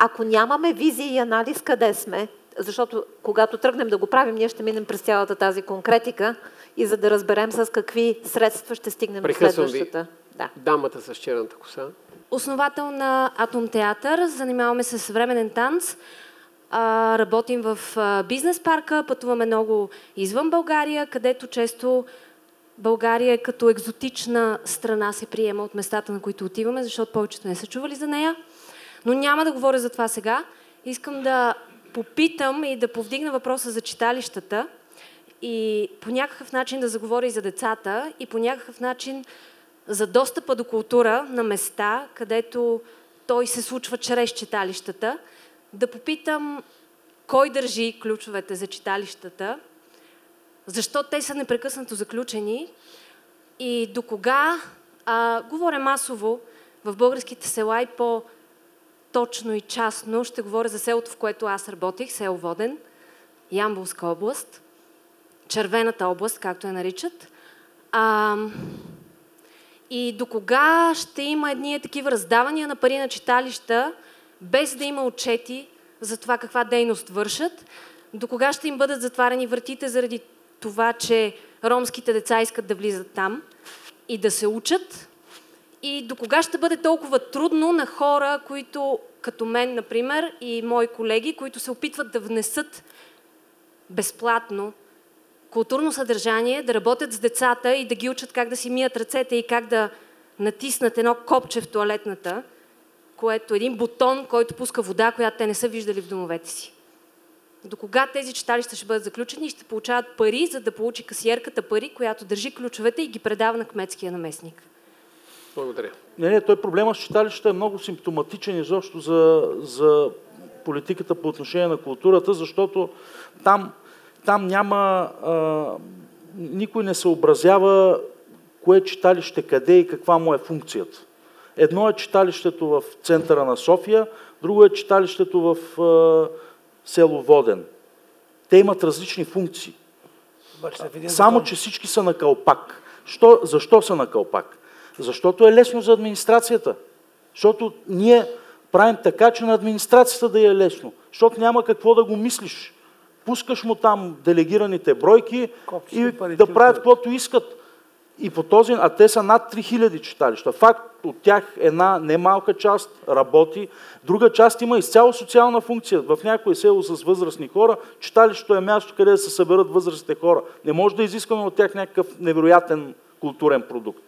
Ако нямаме визия и анализ къде сме, защото когато тръгнем да го правим, ние ще минем през цялата тази конкретика и за да разберем с какви средства ще стигнем до следващата. Да. Дамата с черната коса. Основател на Атом театър, занимаваме се с съвременен танц, работим в бизнес парка, пътуваме много извън България, където често България като екзотична страна се приема от местата, на които отиваме, защото повечето не са чували за нея. Но няма да говоря за това сега. Искам да попитам и да повдигна въпроса за читалищата и по някакъв начин да заговоря и за децата и по някакъв начин за достъпа до култура на места, където той се случва чрез читалищата. Да попитам кой държи ключовете за читалищата, защо те са непрекъснато заключени и до кога, говоря масово, в българските села и по-точно и частно, ще говоря за селото, в което аз работих, село Воден, Ямболска област, Червената област, както я наричат. И до кога ще има едни такива раздавания на пари на читалища, без да има отчети за това каква дейност вършат, До кога ще им бъдат затварени вратите заради това, че ромските деца искат да влизат там и да се учат? И до кога ще бъде толкова трудно на хора, които, като мен, например, и мои колеги, които се опитват да внесат безплатно културно съдържание, да работят с децата и да ги учат как да си мият ръцете и как да натиснат едно копче в тоалетната, което е един бутон, който пуска вода, която те не са виждали в домовете си. До кога тези читалища ще бъдат заключени и ще получават пари, за да получи касиерката пари, която държи ключовете и ги предава на кметския наместник? Благодаря. Не, той проблема с читалищата е много симптоматичен изобщо за политиката по отношение на културата, защото там няма... никой не съобразява кое читалище къде и каква му е функцията. Едно е читалището в центъра на София, друго е читалището в село Воден. Те имат различни функции. Само, че всички са на калпак. Защо са на калпак? Защото е лесно за администрацията. Защото ние правим така, че на администрацията да е лесно. Защото няма какво да го мислиш. Пускаш му там делегираните бройки и да правят каквото искат. И по този, а те са над 3000 читалища. Факт, от тях една немалка част работи, друга част има изцяло социална функция. В някое село с възрастни хора, читалището е място, къде да се съберат възрастните хора. Не може да изискаме от тях някакъв невероятен културен продукт.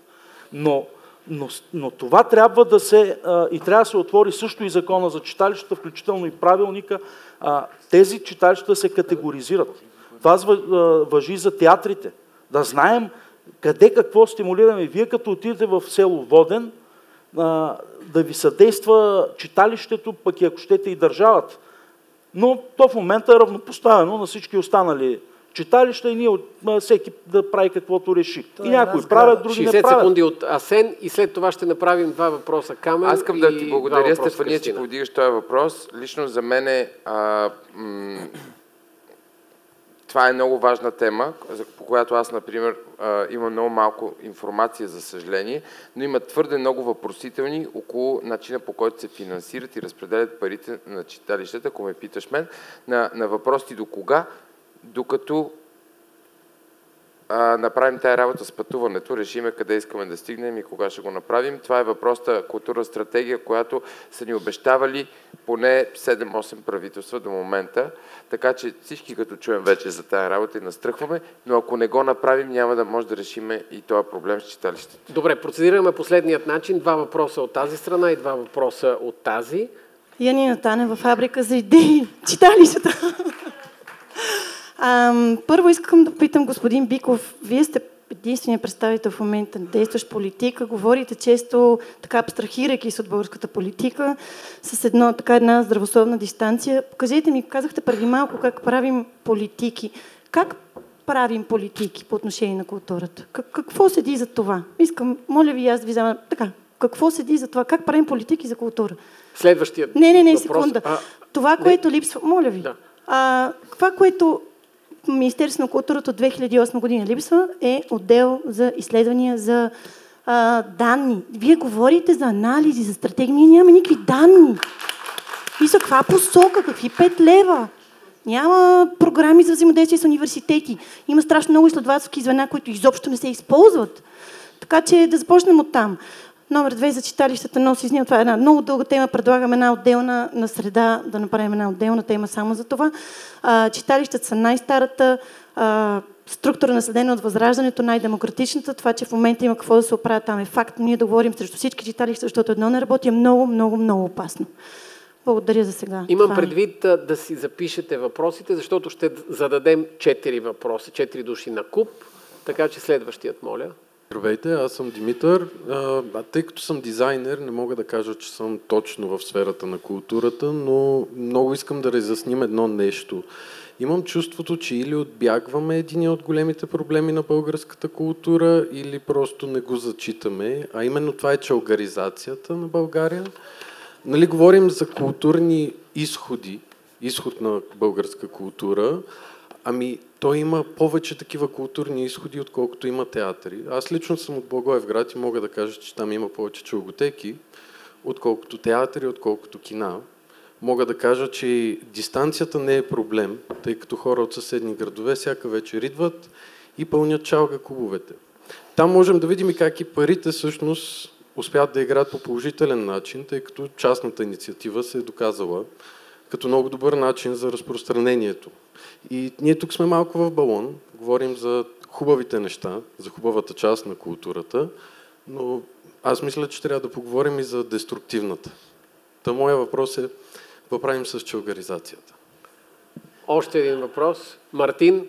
Но това трябва да се, и трябва да се отвори също и закона за читалищата, включително и правилника, тези читалища се категоризират. Това важи за театрите. Да знаем къде какво стимулираме. Вие като отидете в село Воден, да ви съдейства читалището, пък и ако щете и държавата. Но то в момента е равнопоставено на всички останали читалища и ние всеки да прави каквото реши. И някои правят, други не правят. 60 секунди от Асен и след това ще направим два въпроса Камен. Аз искам да ти благодаря, Стефания, че повдигаш този въпрос. Лично за мен това е много важна тема, по която аз, например, имам много малко информация, за съжаление, но има твърде много въпросителни около начина, по който се финансират и разпределят парите на читалищата, ако ме питаш мен, на въпроси до кога, докато направим тая работа с пътуването, решиме къде искаме да стигнем и кога ще го направим. Това е въпросната културна стратегия, която са ни обещавали поне 7-8 правителства до момента. Така че всички като чуем вече за тая работа и настръхваме, но ако не го направим, няма да може да решиме и този проблем с читалищата. Добре, процедираме последният начин. Два въпроса от тази страна и два въпроса от тази. Янина Танева, Фабрика за идеи. Читалищата. Първо искам да питам господин Биков, вие сте единствения представител в момента на действащ политика, говорите често така абстрахирайки се от българската политика, с една здравословна дистанция. Покажете ми, казахте преди малко как правим политики. Как правим политики по отношение на културата? Какво седи за това? Искам, моля ви, аз ви взема така. Какво седи за това? Как правим политики за култура? Следващият Не, въпрос. секунда. Това, което липсва... Моля ви. Да. Това, което Министерството на културата от 2008 година липсва, е отдел за изследвания, за данни. Вие говорите за анализи, за стратегии. Ние нямаме никакви данни. Мисля, каква посока, какви 5 лева? Няма програми за взаимодействие с университети. Има страшно много изследователски звена, които изобщо не се използват. Така че да започнем от там. Номер 2 за читалищата носи изния. Това е една много дълга тема. Предлагам една отделна на среда, да направим една отделна тема само за това. Читалищата са най-старата структура, наследена от Възраждането, най-демократичната. Това, че в момента има какво да се оправя там е факт. Ние да говорим срещу всички читалища, защото едно не работи, е много, много, много опасно. Благодаря за сега. Имам предвид да си запишете въпросите, защото ще зададем 4 въпроса, 4 души на куп, така че следващият, моля. Здравейте, аз съм Димитър. Тъй като съм дизайнер, не мога да кажа, че съм точно в сферата на културата, но много искам да разясним едно нещо. Имам чувството, че или отбягваме един от големите проблеми на българската култура, или просто не го зачитаме, а именно това е чалгаризацията на България. Нали, говорим за културни изходи, изход на българска култура, ами той има повече такива културни изходи, отколкото има театри. Аз лично съм от Благоевград и мога да кажа, че там има повече чалготеки, отколкото театри, отколкото кина. мога да кажа, че дистанцията не е проблем, тъй като хора от съседни градове всяка вечер идват и пълнят чалга клубовете. Там можем да видим и как и парите всъщност успяват да играят по положителен начин, тъй като частната инициатива се е доказала като много добър начин за разпространението. И ние тук сме малко в балон, говорим за хубавите неща, за хубавата част на културата, но аз мисля, че трябва да поговорим и за деструктивната. Та моя въпрос е, какво правим с чалгаризацията? Още един въпрос. Мартин,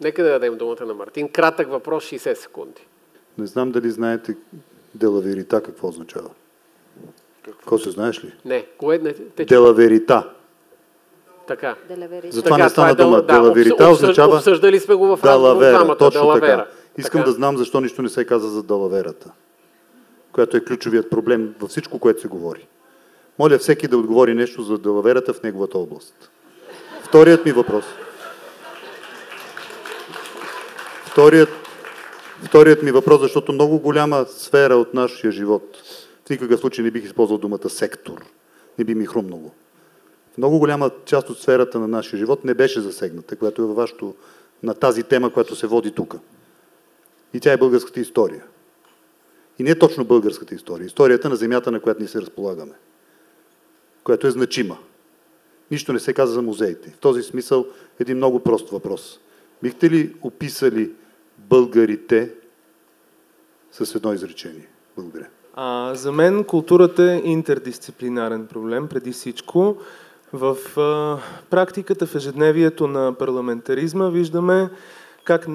нека да дадем думата на Мартин. Кратък въпрос, 60 секунди. Не знам дали знаете делаверита какво означава. Какво се знаеш ли? Не. Кое не? Делаверита. Така. Затова не стана дума. Делаверита означава обсъждали сме го в далавера. Точно далавера. така. Искам да знам защо нищо не се каза за далаверата, която е ключовият проблем във всичко, което се говори. Моля всеки да отговори нещо за далаверата в неговата област. Вторият ми въпрос. Вторият ми въпрос, защото много голяма сфера от нашия живот, в никакъв случай не бих използвал думата сектор, не би ми хрумнало. Много голяма част от сферата на нашия живот не беше засегната, която е във вашето, на тази тема, която се води тук. И тя е българската история. И не е точно българската история, историята на земята, на която ни се разполагаме, която е значима. Нищо не се каза за музеите. В този смисъл един много прост въпрос. Бихте ли описали българите с едно изречение? Благодаря. За мен културата е интердисциплинарен проблем, преди всичко. В практиката, в ежедневието на парламентаризма виждаме как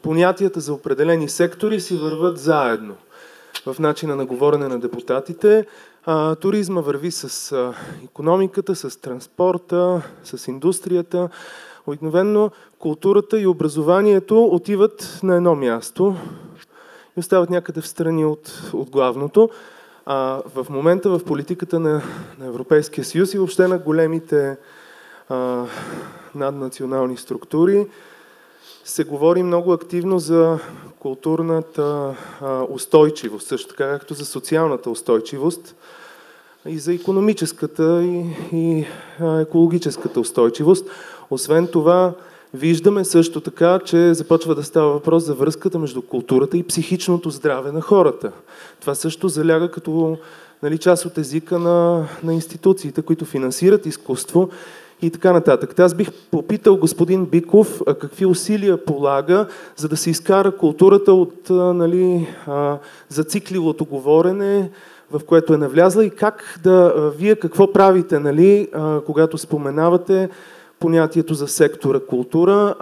понятията за определени сектори си върват заедно. В начина на говорене на депутатите, туризма върви с икономиката, с транспорта, с индустрията. Обикновено културата и образованието отиват на едно място и остават някъде в страни от главното. В момента в политиката на Европейския съюз и въобще на големите наднационални структури се говори много активно за културната устойчивост, също така както за социалната устойчивост и за икономическата и екологическата устойчивост. Освен това, виждаме също така, че започва да става въпрос за връзката между културата и психичното здраве на хората. Това също заляга като част от езика на институциите, които финансират изкуство и така нататък. Аз бих попитал господин Биков какви усилия полага, за да се изкара културата от зацикливото говорене, в което е навлязла, и как вие какво правите, когато споменавате понятието за сектора култура,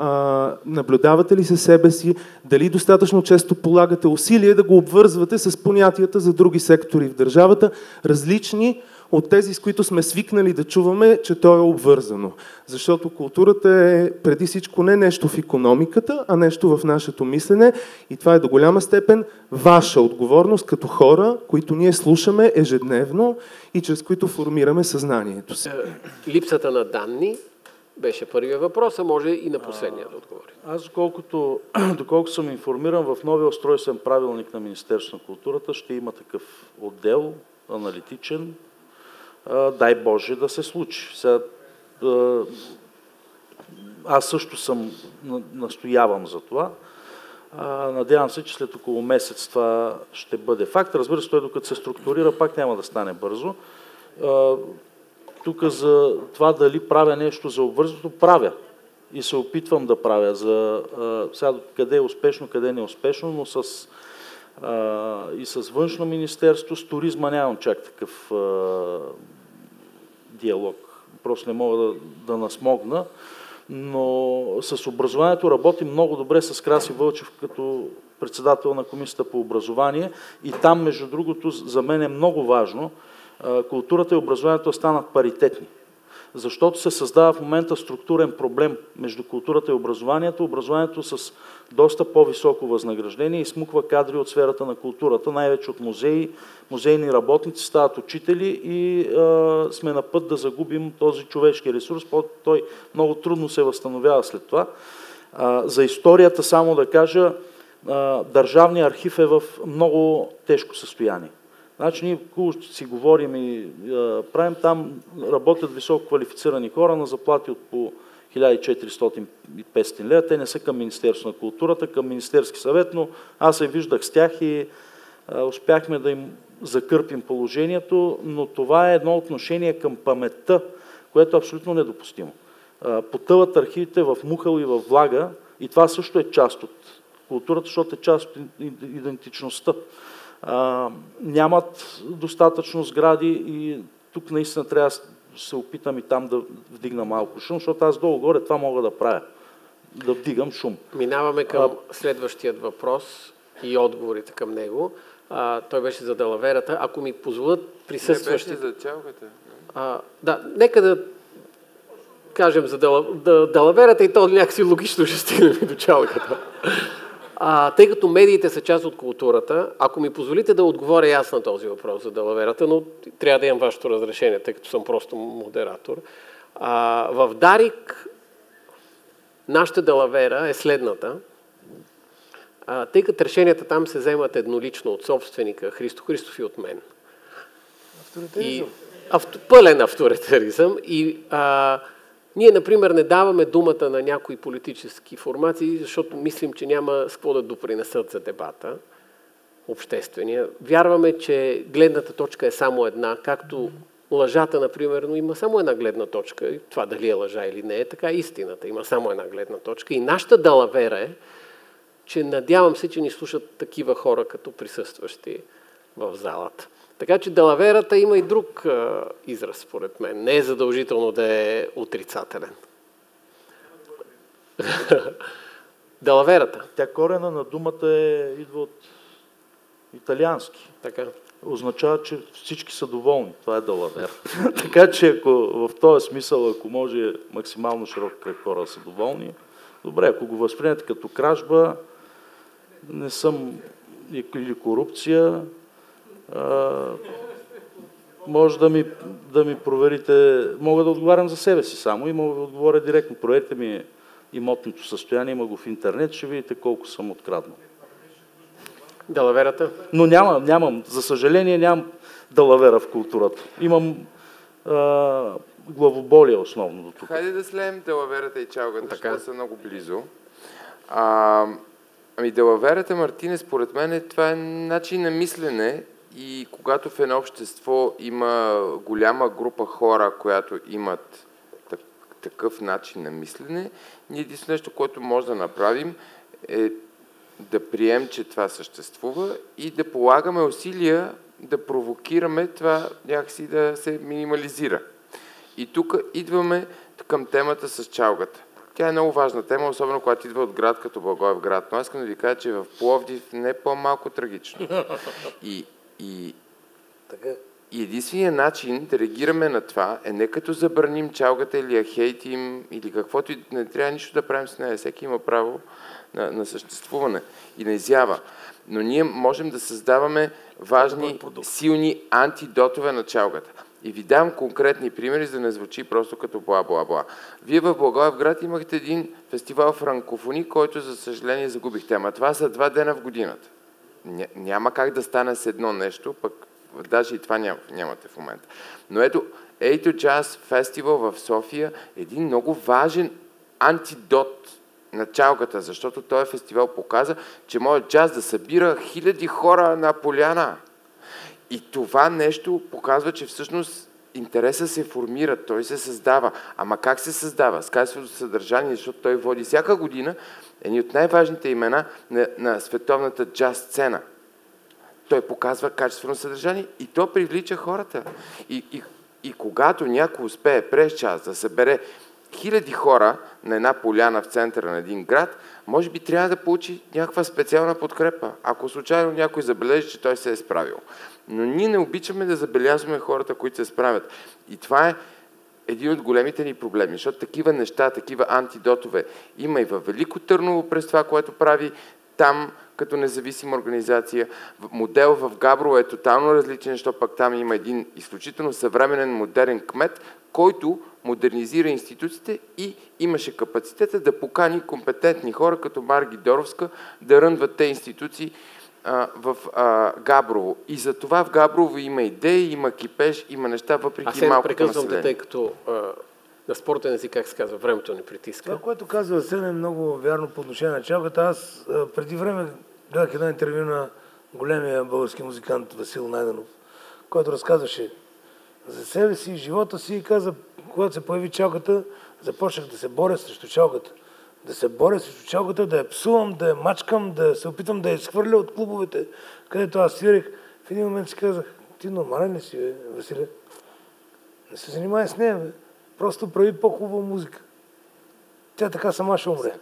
наблюдавате ли се себе си, дали достатъчно често полагате усилия да го обвързвате с понятията за други сектори в държавата, различни от тези, с които сме свикнали да чуваме, че то е обвързано. Защото културата е преди всичко не нещо в икономиката, а нещо в нашето мислене, и това е до голяма степен ваша отговорност като хора, които ние слушаме ежедневно и чрез които формираме съзнанието си. Липсата на данни беше първият въпрос, а може и на последния да отговори. Аз, доколко съм информиран, в новия устройствен правилник на Министерството на културата ще има такъв отдел, аналитичен. Дай Боже да се случи. Сега, аз също настоявам за това. Надявам се, че след около месец това ще бъде факт. Разбира се, той докато се структурира, пак няма да стане бързо. Тук за това дали правя нещо за обвързването, правя. И се опитвам да правя. Сега къде е успешно, къде не е успешно, но и с Външно министерство, с туризма нямам чак такъв диалог. Просто не мога да насмогна. Но с образованието работим много добре с Краси Вълчев като председател на Комисията по образование. И там, между другото, за мен е много важно културата и образованието станат паритетни. Защото се създава в момента структурен проблем между културата и образованието. Образованието с доста по-високо възнаграждение изсмуква кадри от сферата на културата, най-вече от музеи. Музейни работници стават учители и сме на път да загубим този човешки ресурс. Той много трудно се възстановява след това. За историята само да кажа, Държавният архив е в много тежко състояние. Значи ние хубаво си говорим и правим, там работят високо квалифицирани хора на заплати от по 1400 и 500 лева. Те не са към Министерство на културата, към Министерски съвет, но аз се виждах с тях и успяхме да им закърпим положението, но това е едно отношение към паметта, което е абсолютно недопустимо. Потъват архивите в мухъл и в влага и това също е част от културата, защото е част от идентичността. Нямат достатъчно сгради и тук наистина трябва да се опитам и там да вдигна малко шум, защото аз долу-горе това мога да правя. Да вдигам шум. Минаваме към следващият въпрос и отговорите към него. Той беше за далаверата. Ако ми позволят присъстващите... Не беше за чалгата. Да, нека да кажем за далаверата и то някакси логично ще стигнем и до чалгата. Тъй като медиите са част от културата, ако ми позволите да отговоря аз на този въпрос за далаверата, но трябва да имам вашето разрешение, тъй като съм просто модератор. В Дарик нашата далавера е следната. Тъй като решенията там се вземат еднолично от собственика Христо Христов и от мен. Авторитаризъм. Пълен авторитаризъм. И ние, например, не даваме думата на някои политически формации, защото мислим, че няма с какво да допринесат за дебата обществения. Вярваме, че гледната точка е само една, както лъжата, например, но има само една гледна точка. И това дали е лъжа или не е, така истината. Има само една гледна точка. И нашата далавера е, че надявам се, че ни слушат такива хора, като присъстващи в залата. Така че далаверата има и друг израз, според мен. Не е задължително да е отрицателен. Далаверата. Тя корена на думата идва от италиански. Така. Означава, че всички са доволни. Това е далавера. Така че ако в този смисъл, ако може максимално широк кръг хора да са доволни, добре, ако го възприемете като кражба, не съм или корупция, може да ми проверите, мога да отговарям за себе си само и мога да отговоря директно. Проверете ми имотното състояние, има го в интернет, ще видите колко съм откраднал. Далаверата? Но нямам, за съжаление нямам далавера в културата. Имам главоболие основно до тук. Хайде да слеем далаверата и чалгата, защото са много близо. Далаверата, Мартине, според мен това е начин на мислене и когато в едно общество има голяма група хора, която имат такъв начин на мислене, ние единствено нещо, което може да направим е да приемем, че това съществува и да полагаме усилия да провокираме това някакси да се минимализира. И тук идваме към темата с чалгата. Тя е много важна тема, особено когато идва от град като Благоевград. Но аз искам да ви кажа, че в Пловдив не е по-малко трагично. И единственият начин да реагираме на това е не като забраним чалгата или я хейтим или каквото и не трябва нищо да правим с нея. Всеки има право на съществуване и на изява. Но ние можем да създаваме важни, силни антидотове на чалгата. И ви дам конкретни примери, за да не звучи просто като бла-бла-бла. Вие в Благоевград имахте един фестивал франкофони, който за съжаление загубихте. Ама това са 2 дена в годината. Няма как да стане с едно нещо, пък даже и това нямате в момента. Но ето Jazz Festival в София е един много важен антидот на чалгата, защото този фестивал показа, че може джаз да събира хиляди хора на поляна. И това нещо показва, че всъщност интересът се формира, той се създава. Ама как се създава? С качественото съдържание, защото той води всяка година едни от най-важните имена на световната джаз сцена. Той показва качествено съдържание и то привлича хората. И когато някой успее през час да събере хиляди хора на една поляна в центъра на един град, може би трябва да получи някаква специална подкрепа, ако случайно някой забележи, че той се е справил. Но ние не обичаме да забелязваме хората, които се справят. И това е един от големите ни проблеми, защото такива неща, такива антидотове има и във Велико Търново през това, което прави там като независима организация. Модел в Габрово е тотално различен, защото пък там има един изключително съвременен, модерен кмет, който модернизира институциите и имаше капацитета да покани компетентни хора, като Марги Доровска, да рънват те институции в Габрово. И за това в Габрово има идеи, има кипеж, има неща, въпреки малкото население. Тъй като на спортен език, как се казва, времето ни притиска. Това, което казва Асен, е много вярно по отношение на чалката. Аз преди време гледах едно интервю на големия български музикант Васил Найденов, който разказваше за себе си, живота си и каза, когато се появи чалката, започнах да се боря срещу чалката. Да се боря срещу чалката, да я псувам, да я мачкам, да се опитам да я изхвърля от клубовете, където аз свирех. В един момент си казах, ти нормален ли си, бе, Василе? Не се занимай с нея, бе. Просто прави по-хубава музика. Тя така сама ще умре.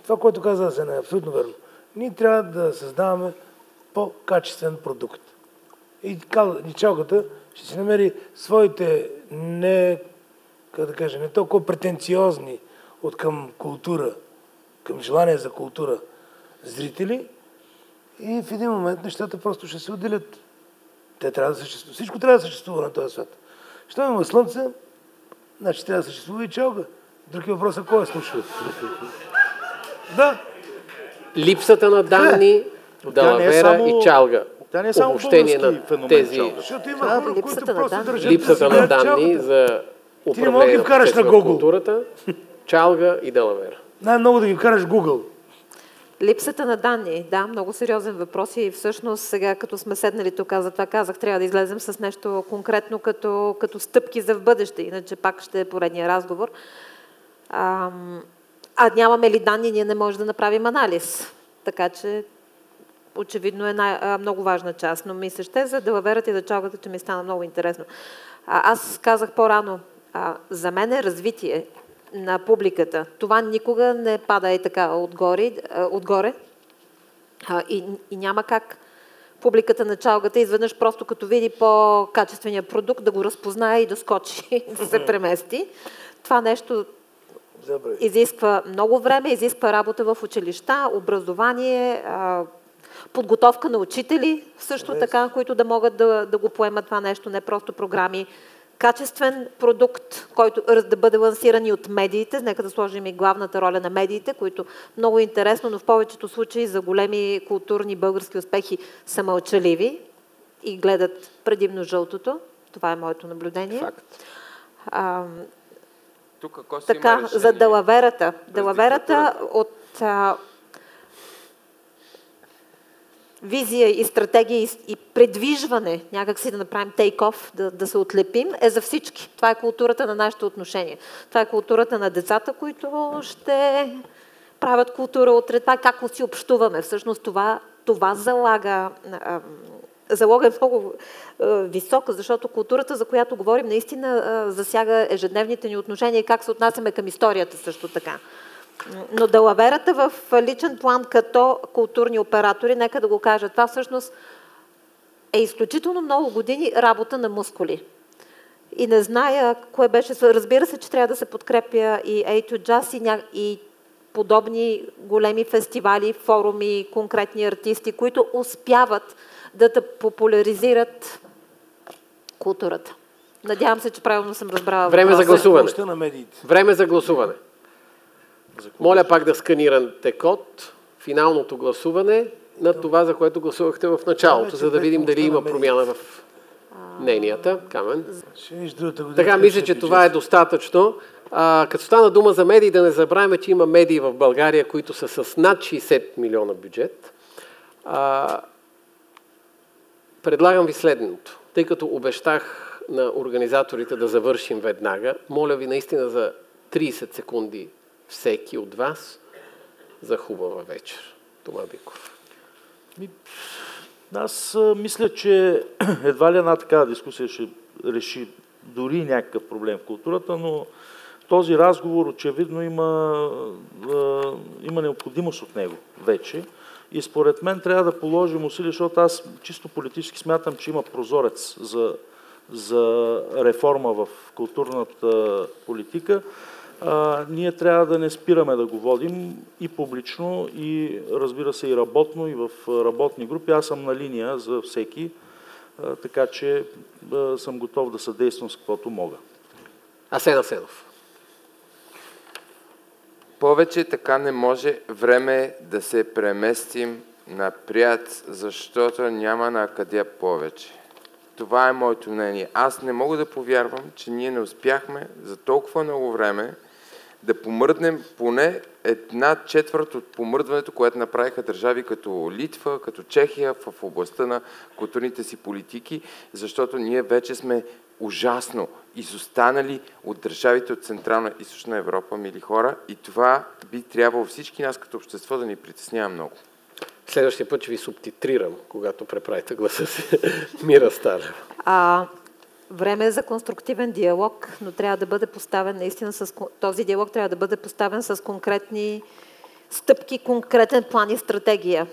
Това, което каза Асен, е абсолютно верно. Ние трябва да създаваме по-качествен продукт. И чалката ще си намери своите не толкова претенциозни от към култура, към желание за култура зрители и в един момент нещата просто ще се отделят. Те трябва да съществуват. Всичко трябва да съществува на този свят. Щом има слънце, значи трябва да съществува и чалга. Други въпрос е кой е случва. Да. Липсата на данни, далавера и чалга. Тя не е само обобщение на тези липсата на данни за управление на културата, чалга и далавера. Най-много да ги вкараш Google. Липсата на данни, да, много сериозен въпрос и всъщност сега, като сме седнали тук, за това казах, трябва да излезем с нещо конкретно като стъпки за в бъдеще, иначе пак ще е поредния разговор. Нямаме ли данни, ние не можем да направим анализ. Така че очевидно е много важна част, но ми се ще за далаверата и за чалгата, че ми стана много интересно. Аз казах по-рано, за мен е развитие на публиката. Това никога не пада и така отгоре. И няма как публиката на чалгата изведнъж просто като види по-качествения продукт да го разпознае и да скочи, да се премести. Това нещо изисква много време, изисква работа в училища, образование, подготовка на учители, също така, които да могат да го поемат това нещо, не просто програми. Качествен продукт, който да бъде лансиран и от медиите. Нека да сложим и главната роля на медиите, които много интересно, но в повечето случаи за големи културни български успехи са мълчаливи и гледат предимно жълтото. Това е моето наблюдение. Факт. Така, за далаверата. Далаверата от визия и стратегия и предвижване, някакси да направим тейк-оф, да се отлепим, е за всички. Това е културата на нашето отношение. Това е културата на децата, които ще правят култура утре. Това е как си общуваме. Всъщност това залога е много висока, защото културата, за която говорим, наистина засяга ежедневните ни отношения и как се отнасяме към историята също така. Но далаверата в личен план като културни оператори, нека да го кажа, това всъщност е изключително много години работа на мускули. И не зная кое беше. Разбира се, че трябва да се подкрепя и A2 Jazz и подобни големи фестивали, форуми, конкретни артисти, които успяват да популяризират културата. Надявам се, че правилно съм разбрала. Време за гласуване. Време за гласуване. Моля пак да сканирате код, финалното гласуване на това, за което гласувахте в началото, за да видим дали има промяна в мненията. Камен. Така, мисля, че това е достатъчно. Като стана дума за медии, да не забравяме, че има медии в България, които са с над 60 милиона бюджет. Предлагам ви следното. Тъй като обещах на организаторите да завършим веднага, моля ви наистина за 30 секунди всеки от вас за хубава вечер. Тома Биков. Аз мисля, че едва ли една такава дискусия ще реши дори някакъв проблем в културата, но този разговор очевидно има необходимост от него вече. И според мен трябва да положим усилия, защото аз чисто политически смятам, че има прозорец за реформа в културната политика. Ние трябва да не спираме да го водим и публично, и разбира се и работно, и в работни групи. Аз съм на линия за всеки, така че съм готов да съдействам с каквото мога. Асен Асенов. Повече така не може. Време да се преместим напред, защото няма на къде повече. Това е моето мнение. Аз не мога да повярвам, че ние не успяхме за толкова много време да помръднем поне 1/4 от помръдването, което направиха държави като Литва, като Чехия в областта на културните си политики, защото ние вече сме ужасно изостанали от държавите от Централна и Източна Европа, мили хора, и това би трябвало всички нас като общество да ни притеснява много. Следващия път ще ви субтитрирам, когато преправите гласа си. Мира Сталева. Време е за конструктивен диалог, но трябва да бъде поставен наистина този диалог трябва да бъде поставен с конкретни стъпки, конкретен план и стратегия.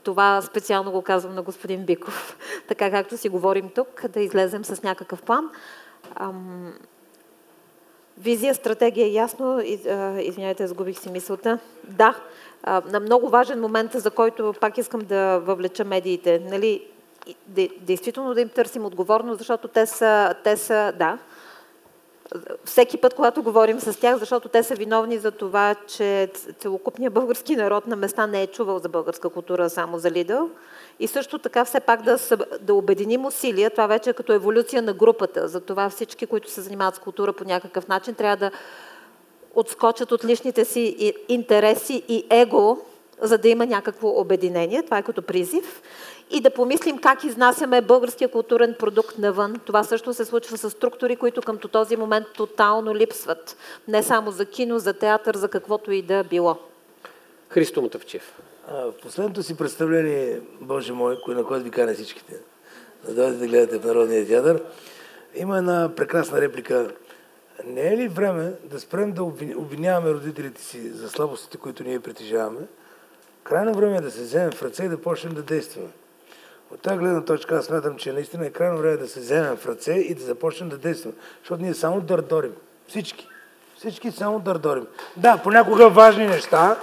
Това специално го казвам на господин Биков. Така както си говорим тук, да излезем с някакъв план. Визия, стратегия ясно. Извинявайте, загубих си мисълта. Да, на много важен момент, за който пак искам да въвлеча медиите. Нали, действително да им търсим отговорност, защото те са, да, всеки път, когато говорим с тях, защото те са виновни за това, че целокупният български народ на места не е чувал за българска култура, само за Лидъл. И също така все пак да обединим усилия, това вече е като еволюция на групата. Затова всички, които се занимават с култура по някакъв начин, трябва да отскочат от личните си интереси и его, за да има някакво обединение. Това е като призив. И да помислим как изнасяме българския културен продукт навън. Това също се случва с структури, които към този момент тотално липсват. Не само за кино, за театър, за каквото и да било. Христо Мутавчиев. В последното си представление, Боже мой, на което ви каня всичките, да дойдете да гледате в Народния театър, има една прекрасна реплика. Не е ли време да спрем да обвиняваме родителите си за слабостите, които ние притежаваме? Крайно време е да се вземем в ръце и да почнем да действаме. От тази гледна точка аз смятам, че наистина е крайно време да се вземем в ръце и да започнем да действаме. Защото ние само дърдорим. Всички. Всички само дърдорим. Да, понякога важни неща,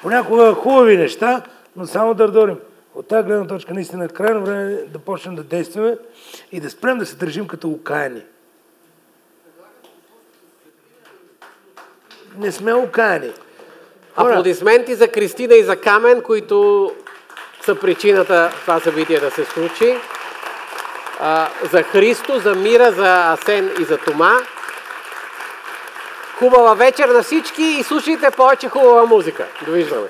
понякога хубави неща, но само дърдорим. От тази гледна точка наистина е крайно време да почнем да действаме и да спрем да се държим като окаяни. Не сме окаяни. Аплодисменти за Кристина и за Камен, които са причината това събитие да се случи. За Христо, за Мира, за Асен и за Тома. Хубава вечер на всички и слушайте повече хубава музика. Довиждаме.